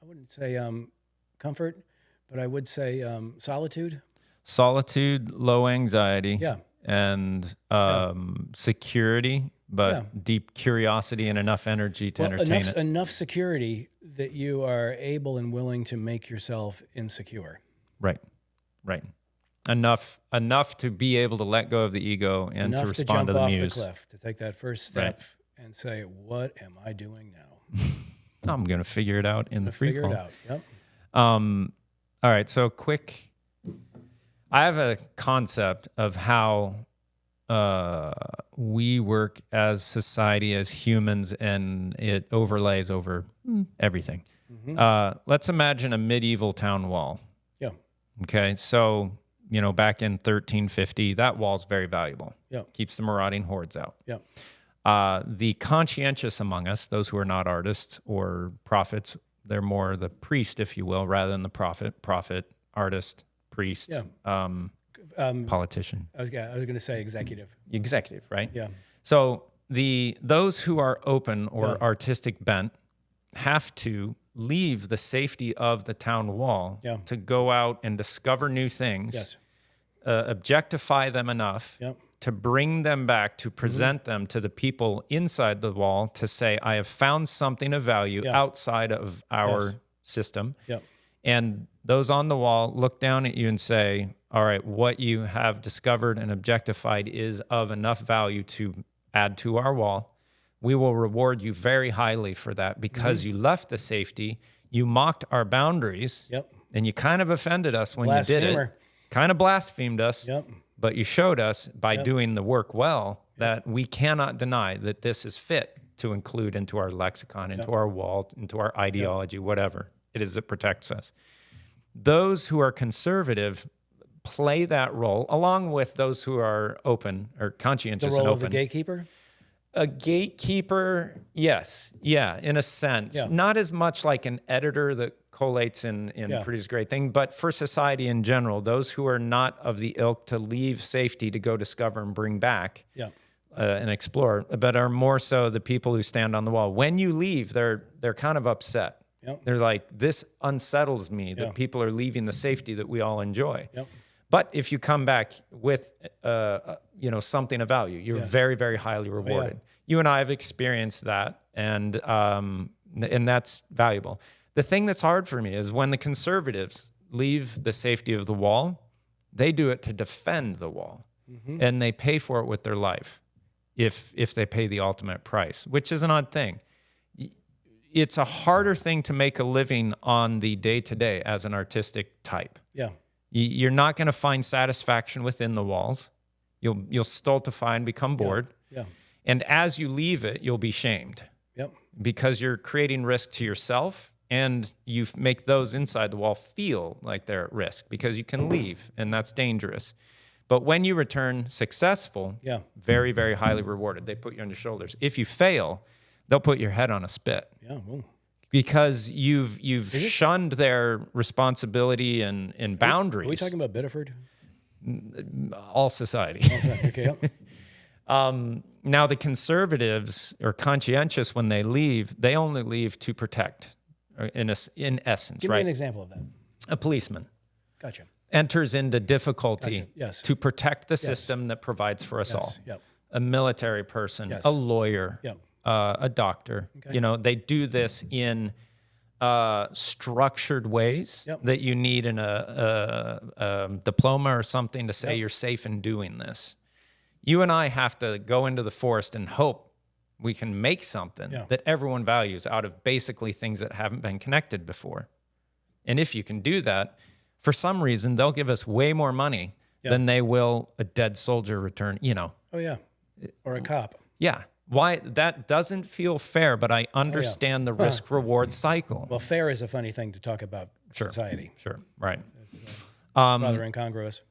wouldn't say comfort, but I would say solitude. solitude, low anxiety, Yeah. and security, but deep curiosity and enough energy to entertain it. Enough security that you are able and willing to make yourself insecure. Right. Enough to be able to let go of the ego and Enough to respond to, jump the off muse. the cliff, to take that first step and say, "What am I doing now?" I'm going to figure it out in the free Figure fall. it out. Yep. All right. So quick. I have a concept of how we work as society, as humans, and it overlays over everything. Let's imagine a medieval town wall. Yeah. Okay. So, back in 1350, that wall's very valuable. Yeah. Keeps the marauding hordes out. Yeah. The conscientious among us, those who are not artists or prophets, they're more the priest, if you will, rather than the prophet, artist, priest, politician. I was going to say executive. Executive, right? Yeah. So those who are open or artistic bent have to leave the safety of the town wall to go out and discover new things, Yes. Objectify them enough to bring them back, to present them to the people inside the wall to say, I have found something of value outside of our system. Yep. And those on the wall look down at you and say, all right, what you have discovered and objectified is of enough value to add to our wall. We will reward you very highly for that because you left the safety, you mocked our boundaries, and you kind of offended us when you did it, kind of blasphemed us, but you showed us by doing the work well that we cannot deny that this is fit to include into our lexicon, into our wall, into our ideology, whatever it is that protects us. Those who are conservative play that role along with those who are open or conscientious The role and of open. the gatekeeper? A gatekeeper, yes. Yeah, in a sense. Yeah. Not as much like an editor that collates and produces great thing, but for society in general, those who are not of the ilk to leave safety to go discover and bring back and explore, but are more so the people who stand on the wall. When you leave, they're kind of upset. They're like, this unsettles me that people are leaving the safety that we all enjoy. But if you come back with, something of value, you're very, very highly rewarded. You and I have experienced that, and that's valuable. The thing that's hard for me is when the conservatives leave the safety of the wall, they do it to defend the wall, and they pay for it with their life, if they pay the ultimate price, which is an odd thing. It's a harder thing to make a living on the day-to-day as an artistic type. Yeah. You're not going to find satisfaction within the walls. You'll stultify and become bored. And as you leave it, you'll be shamed. Because you're creating risk to yourself, and you make those inside the wall feel like they're at risk because you can leave, and that's dangerous. But when you return successful, very, very highly rewarded. They put you on your shoulders. If you fail, they'll put your head on a spit. Because you've shunned their responsibility and boundaries. Are we talking about Biddeford? All society. Okay. Now the conservatives or conscientious, when they leave, they only leave to protect, in essence, Give right? me an example of that. A policeman Gotcha. enters into difficulty to protect the system that provides for us all. A military person, a lawyer, a doctor. They do this in structured ways that you need in a diploma or something to say you're safe in doing this. You and I have to go into the forest and hope we can make something that everyone values out of basically things that haven't been connected before. And if you can do that, for some reason, they'll give us way more money than they will a dead soldier return, Oh, yeah. Or a cop. Yeah. Why? That doesn't feel fair, but I understand the risk-reward cycle. Well, fair is a funny thing to talk about society. Sure. Right. It's rather incongruous.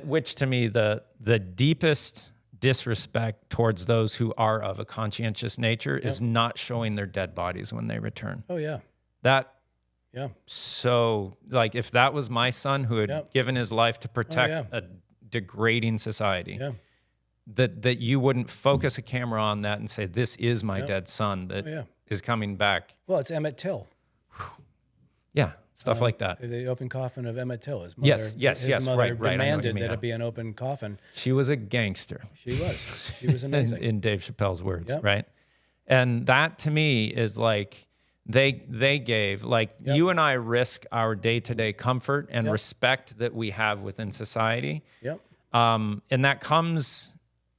Which to me, the deepest disrespect towards those who are of a conscientious nature is not showing their dead bodies when they return. Oh, yeah. So, like, if that was my son who had given his life to protect a degrading society, that you wouldn't focus a camera on that and say, this is my dead son that is coming back. Well, it's Emmett Till. Yeah, stuff like that. The open coffin of Emmett Till. His mother, yes, mother right. demanded that it be an open coffin. She was a gangster. She was. She was amazing. in Dave Chappelle's words, right? And that to me is like they gave, like you and I risk our day-to-day comfort and respect that we have within society. And that comes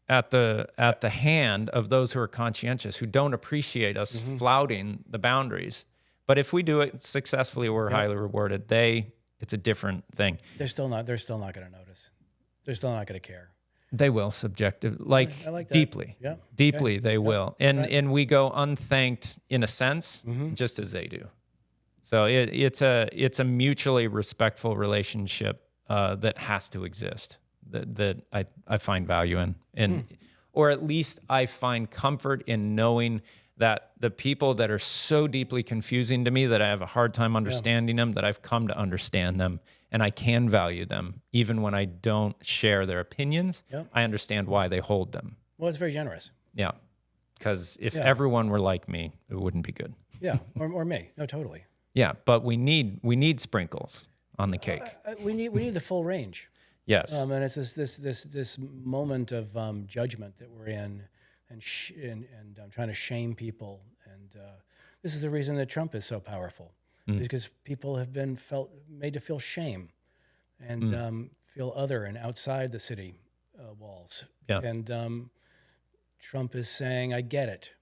at the hand of those who are conscientious, who don't appreciate us flouting the boundaries. But if we do it successfully, we're highly rewarded. It's a different thing. They're still not going to notice. They're still not going to care. They will subjective, like that. deeply. Deeply they will. And we go unthanked in a sense, just as they do. So it's a mutually respectful relationship that has to exist, that I find value in. And or at least I find comfort in knowing that the people that are so deeply confusing to me that I have a hard time understanding them, that I've come to understand them and I can value them. Even when I don't share their opinions, I understand why they hold them. Well, it's very generous. Yeah. Because if everyone were like me, it wouldn't be good. Yeah, or me. No, totally. Yeah, but we need sprinkles on the cake. We need the full range. Yes. And it's this moment of judgment that we're in, and trying to shame people. And this is the reason that Trump is so powerful, is because people have been made to feel shame, and feel other and outside the city walls. Yeah. And Trump is saying, "I get it.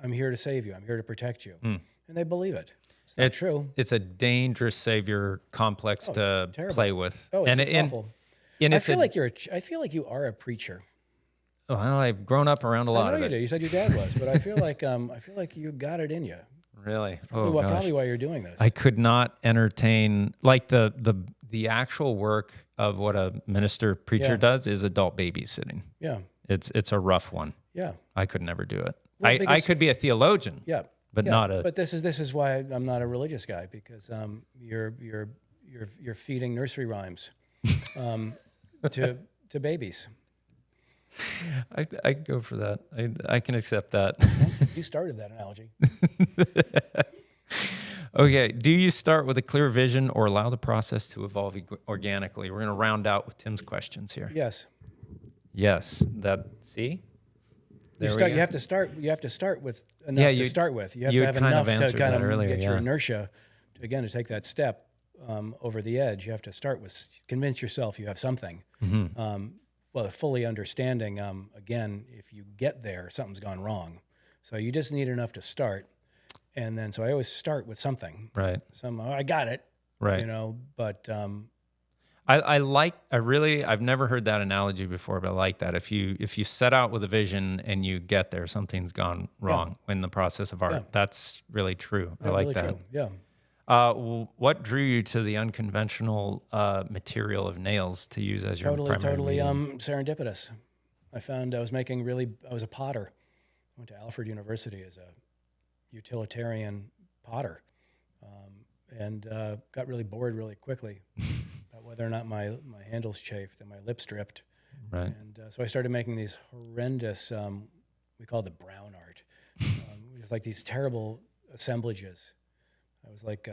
I'm here to save you. I'm here to protect you," and they believe it. It's not true. It's a dangerous savior complex to play with. Oh, it's awful. And I feel like you are a preacher. Well, I've grown up around a lot of you it. do. You said your dad was, but I feel like you got it in you. Really? Probably why you're doing this. I could not entertain, like, the actual work of what a minister preacher does is adult babysitting. Yeah. It's a rough one. Yeah. I could never do it. Well, I could be a theologian. Yeah. But not a. But this is why I'm not a religious guy, because you're feeding nursery rhymes to babies. I go for that. I can accept that. You started that analogy. Okay. Do you start with a clear vision or allow the process to evolve organically? We're going to round out with Tim's questions here. Yes. Yes. See? You have to start with enough to start with. You have to have enough to kind of get your inertia to take that step over the edge. You have to start with, convince yourself you have something. Fully understanding, again, if you get there, something's gone wrong. So you just need enough to start. And then, so I always start with something. Right. I got it. Right. But I've never heard that analogy before, but I like that. If you set out with a vision and you get there, something's gone wrong in the process of art. Yeah. That's really true. I like really that. True. Yeah. What drew you to the unconventional material of nails to use as your primary medium? Serendipitous. I found I was a potter. I went to Alfred University as a utilitarian potter, and got really bored really quickly about whether or not my handles chafed and my lips dripped. Right. And so I started making these horrendous, we call it the brown art. It was like these terrible assemblages. I was like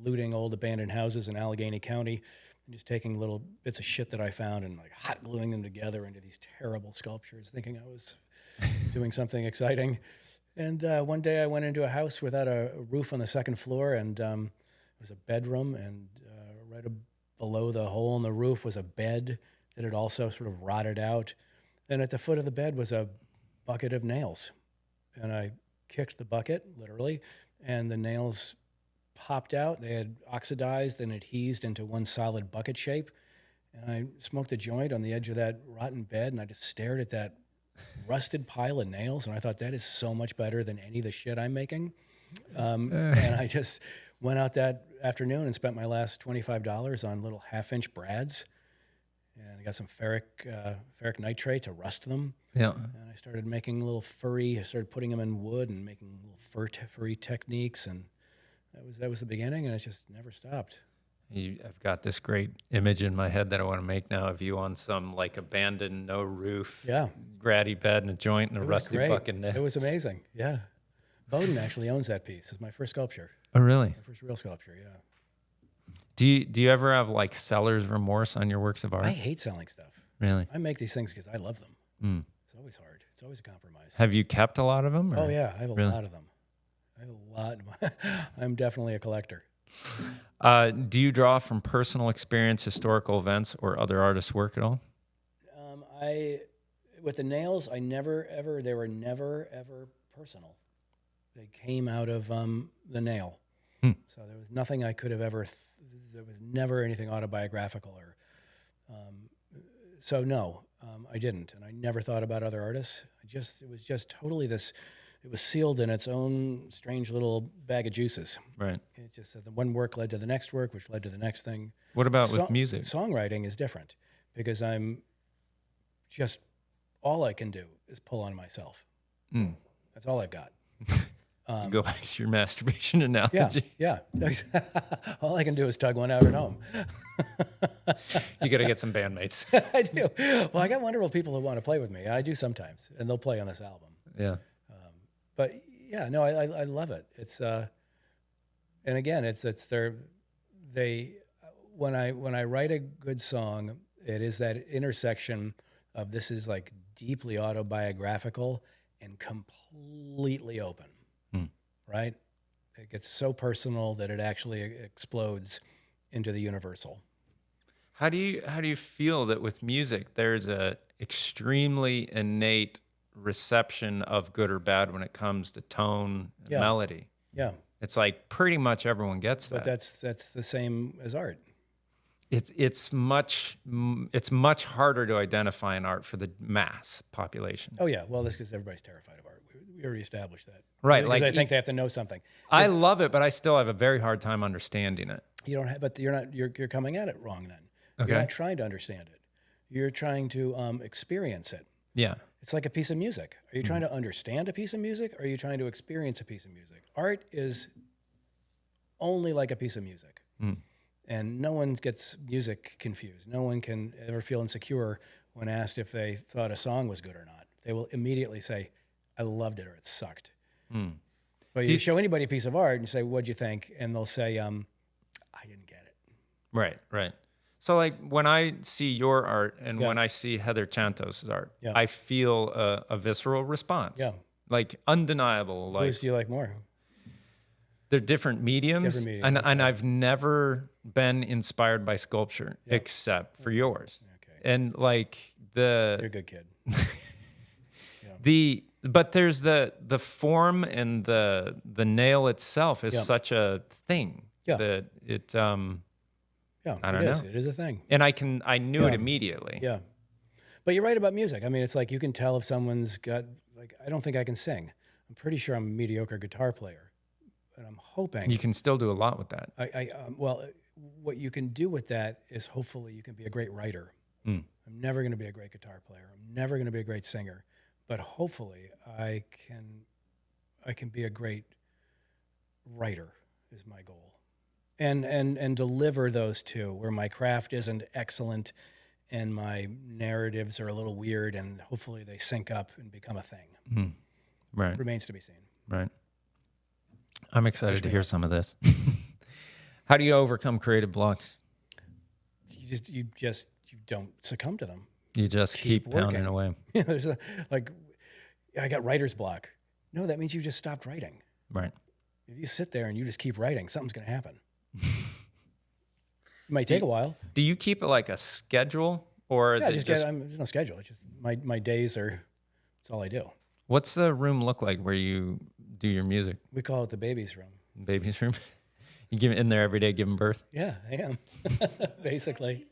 looting old abandoned houses in Allegheny County and just taking little bits of shit that I found and like hot gluing them together into these terrible sculptures, thinking I was doing something exciting. And one day I went into a house without a roof on the second floor, and it was a bedroom, and right below the hole in the roof was a bed that had also sort of rotted out. And at the foot of the bed was a bucket of nails. And I kicked the bucket, literally, and the nails popped out. They had oxidized and adhesed into one solid bucket shape. And I smoked a joint on the edge of that rotten bed, and I just stared at that rusted pile of nails, and I thought, that is so much better than any of the shit I'm making. And I just went out that afternoon and spent my last $25 on little half-inch brads. And I got some ferric nitrate to rust them. Yeah. And I started making I started putting them in wood and making little furry techniques, and that was the beginning, and it just never stopped. I've got this great image in my head that I want to make now of you on some like abandoned, no roof, gratty bed and a joint and a rusty bucket. It was amazing. Yeah. Bowden actually owns that piece. It's my first sculpture. Oh, really? My first real sculpture, yeah. Do you ever have like seller's remorse on your works of art? I hate selling stuff. Really? I make these things because I love them. It's always hard. It's always a compromise. Have you kept a lot of them? Or? Oh, yeah. I have a lot of them. I have a lot. I'm definitely a collector. Do you draw from personal experience, historical events, or other artists' work at all? With the nails, they were never, ever personal. They came out of the nail. So there was nothing I could have ever, there was never anything autobiographical so no, I didn't. And I never thought about other artists. It was just totally it was sealed in its own strange little bag of juices. Right. It just the one work led to the next work, which led to the next thing. What about with music? Songwriting is different because all I can do is pull on myself. That's all I've got. Go back to your masturbation Yeah, analogy. yeah. All I can do is tug one out at home. You got to get some bandmates. I do. Well, I got wonderful people who want to play with me. I do sometimes, and they'll play on this album. Yeah. But yeah, no, I love it. It's and again, it's when I write a good song, it is that intersection of this is like deeply autobiographical and completely open, right? It gets so personal that it actually explodes into the universal. How do you feel that with music there's a extremely innate reception of good or bad when it comes to tone and melody? Yeah, It's like pretty much everyone gets that. but that's the same as art. It's much harder to identify in art for the mass population. Oh yeah, well, that's because everybody's terrified of art. We already established that, Right, Because like I think they have to know something. I love it, but I still have a very hard time understanding it. You don't have, but you're coming at it wrong then. Okay. You're not trying to understand it. You're trying to experience it. Yeah. It's like a piece of music. Are you trying to understand a piece of music, or are you trying to experience a piece of music? Art is only like a piece of music. And no one gets music confused. No one can ever feel insecure when asked if they thought a song was good or not. They will immediately say, I loved it or it sucked. But you show anybody a piece of art and say, what'd you think? And they'll say, I didn't get it. Right. So like when I see your art and when I see Heather Chantos' art, I feel a visceral response. Yeah. Like undeniable. Like Who do you like more? they're different mediums. Different mediums, And I've never been inspired by sculpture except for yours. Okay. And like You're a good kid. but there's the form and the nail itself is such a thing that it Yeah, I don't know. It is a thing. and I knew it immediately. Yeah. But you're right about music. I mean, it's like you can tell if someone's got, like, I don't think I can sing. I'm pretty sure I'm a mediocre guitar player. And I'm hoping. You can still do a lot with that. Well, what you can do with that is hopefully you can be a great writer. I'm never going to be a great guitar player. I'm never going to be a great singer. But hopefully I can be a great writer is my goal. And deliver those two where my craft isn't excellent and my narratives are a little weird and hopefully they sync up and become a thing. Right. Remains to be seen. Right. I'm excited to hear some of this. How do you overcome creative blocks? You don't succumb to them. You just keep pounding away. There's I got writer's block. No, that means you just stopped writing. Right. If you sit there and you just keep writing, something's going to happen. It might take a while. Do you keep it like a schedule or is it just there's no schedule. It's just my days are, that's all I do. what's the room look like where you do your music? We call it the baby's room. Baby's room? You give in there every day giving birth? Yeah, I am. Basically.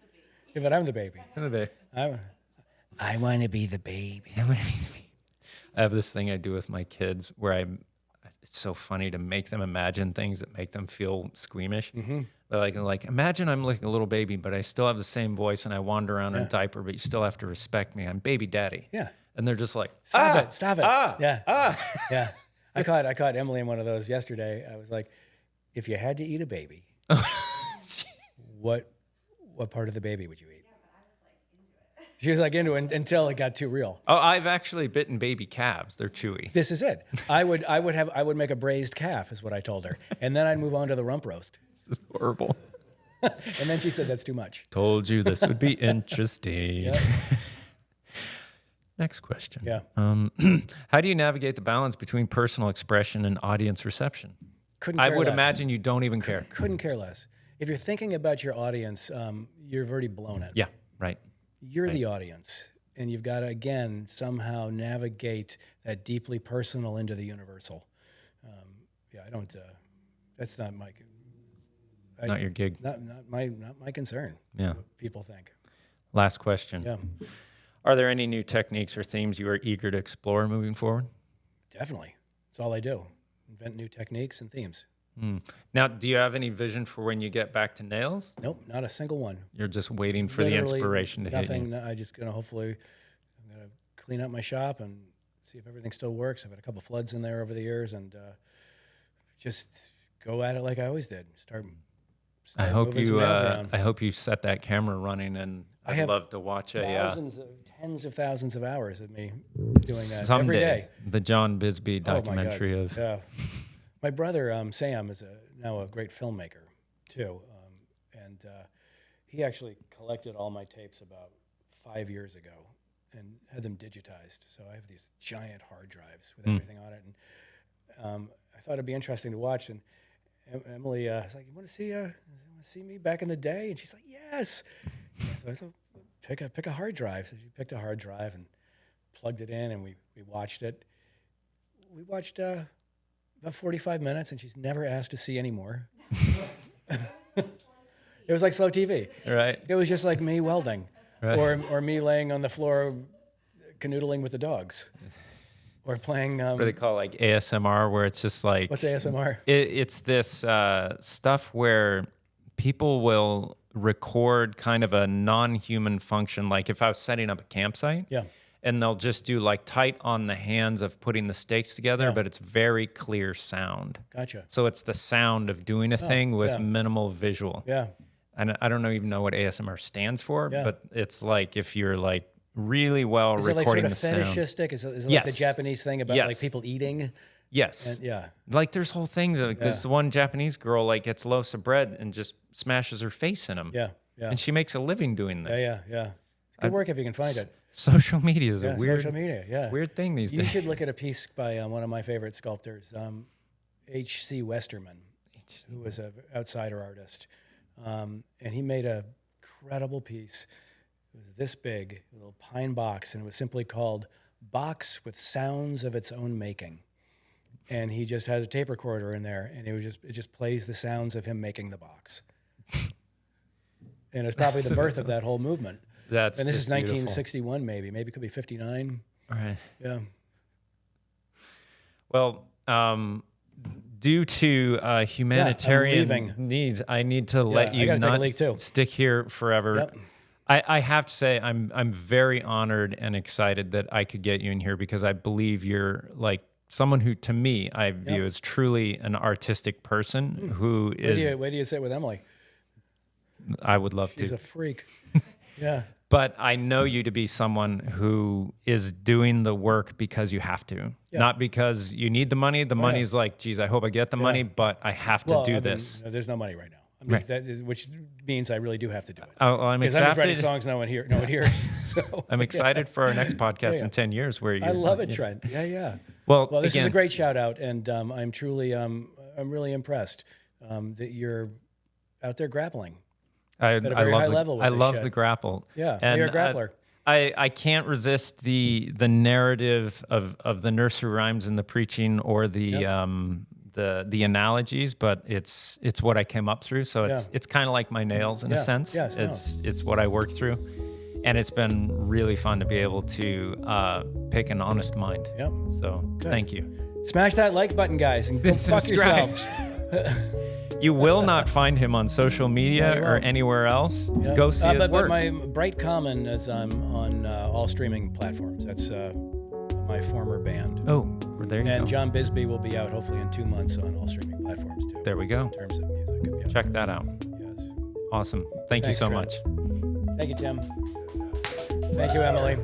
Yeah, but I'm the baby. I'm the baby. I want to be the baby. I have this thing I do with my kids where it's so funny to make them imagine things that make them feel squeamish. They're like, imagine I'm like a little baby, but I still have the same voice and I wander around in a diaper, but you still have to respect me. I'm baby daddy. Yeah. And they're just like, Stop it. Yeah. Yeah. I caught Emily in one of those yesterday. I was like, if you had to eat a baby, what part of the baby would you eat? She was like into it until it got too real. Oh, I've actually bitten baby calves. They're chewy. This is it. I would make a braised calf, is what I told her, and then I'd move on to the rump roast. This is horrible. And then she said, "That's too much." Told you this would be interesting. Yep. Next question. Yeah. How do you navigate the balance between personal expression and audience reception? Couldn't I care would less. imagine you don't even care. Couldn't care less. If you're thinking about your audience, you've already blown it. Yeah, right. You're the audience, and you've got to, again, somehow navigate that deeply personal into the universal. I don't, that's not my, Not your gig. not my concern. Yeah. What people think. Last question. Yeah, Are there any new techniques or themes you are eager to explore moving forward? definitely. That's all I do. Invent new techniques and themes. Now, do you have any vision for when you get back to nails? Nope, not a single one. You're just waiting for the Literally inspiration to hit nothing. you. I just gonna hopefully, I'm gonna clean up my shop and see if everything still works. I've had a couple floods in there over the years, and just go at it like I always did. Start I hope moving some you. nails around. I hope you set that camera running, and I I'd have love to watch a tens of thousands of hours of me doing that someday every day. the John Bisbee Oh, my documentary God. of. Yeah. My brother Sam is now a great filmmaker too, and he actually collected all my tapes about 5 years ago and had them digitized. So I have these giant hard drives with everything on it, and I thought it'd be interesting to watch. And Emily was like, "You want to see me back in the day?" And she's like, "Yes." So I thought, pick a hard drive. So she picked a hard drive and plugged it in, and we watched it. We watched about 45 minutes, and she's never asked to see any more. It was like slow TV. Right. It was just like me welding, Right. or me laying on the floor canoodling with the dogs, or playing. What do they call like ASMR, where it's just like What's ASMR? It's this stuff where people will record kind of a non-human function. Like if I was setting up a campsite, Yeah. and they'll just do like tight on the hands of putting the stakes together, Yeah. but it's very clear sound. Gotcha. So it's the sound of doing a thing with yeah. minimal visual. Yeah. And I don't even know what ASMR stands for, Yeah. but it's like if you're like really well Is it like recording sort of the sound. fetishistic? Is it like the Yes. Japanese thing about Yes. like people eating? Yes. And, yeah. Like there's whole things. Like this one Japanese girl like gets loaves of bread and just smashes her face in them. Yeah. Yeah. And she makes a living doing this. Yeah. It's good work if you can find it. Social media is Yeah, a weird, social media. Yeah. weird thing these You days. should look at a piece by one of my favorite sculptors, H.C. Westerman, who was an outsider artist. And he made a incredible piece. It was this big, a little pine box, and it was simply called Box with Sounds of Its Own Making. And he just had a tape recorder in there, and it just plays the sounds of him making the box. And it's probably the birth of that whole movement. That's And this just is 1961, maybe it could be 59. beautiful. Right. Yeah. Well, due to humanitarian leaving. needs, I need to let I you gotta take a not leak too. stick here forever. Yep. I have to say I'm very honored and excited that I could get you in here because I believe you're like someone who, to me, I view as truly an artistic person who is. Where do you sit with Emily? I would love She's to. a freak. Yeah. But I know you to be someone who is doing the work because you have to, not because you need the money. The money's like, geez, I hope I get the money, but I have to do this. There's no money right now. Which means I really do have to do it. I'm Because I'm just writing excited. songs no one hears. So I'm excited for our next podcast in 10 years where you. I love it, Trent. Yeah. Well, This is again, a great shout out, and I'm truly I'm really impressed that you're out there grappling. I at a very love high the, level with I this love shit. the grapple. Yeah, and you're a grappler. I can't resist the narrative of the nursery rhymes and the preaching or the analogies, but it's what I came up through. So it's kind of like my nails in a sense. Yes, it's what I worked through, and it's been really fun to be able to pick an honest mind. Yep. So thank you. Smash that like button, guys, and go fuck Subscribe. yourselves. You will not find him on social media or anywhere else. Yeah. Go see his but work. my Bright Common is on all streaming platforms. That's my former band. Oh, there you And go. John Bisbee will be out hopefully in 2 months on all streaming platforms too. There we go. In terms of music. Yeah. Check that out. Yes. Awesome. Thank you Thanks, so Trent. much. Thank you, Tim. Thank you, Emily.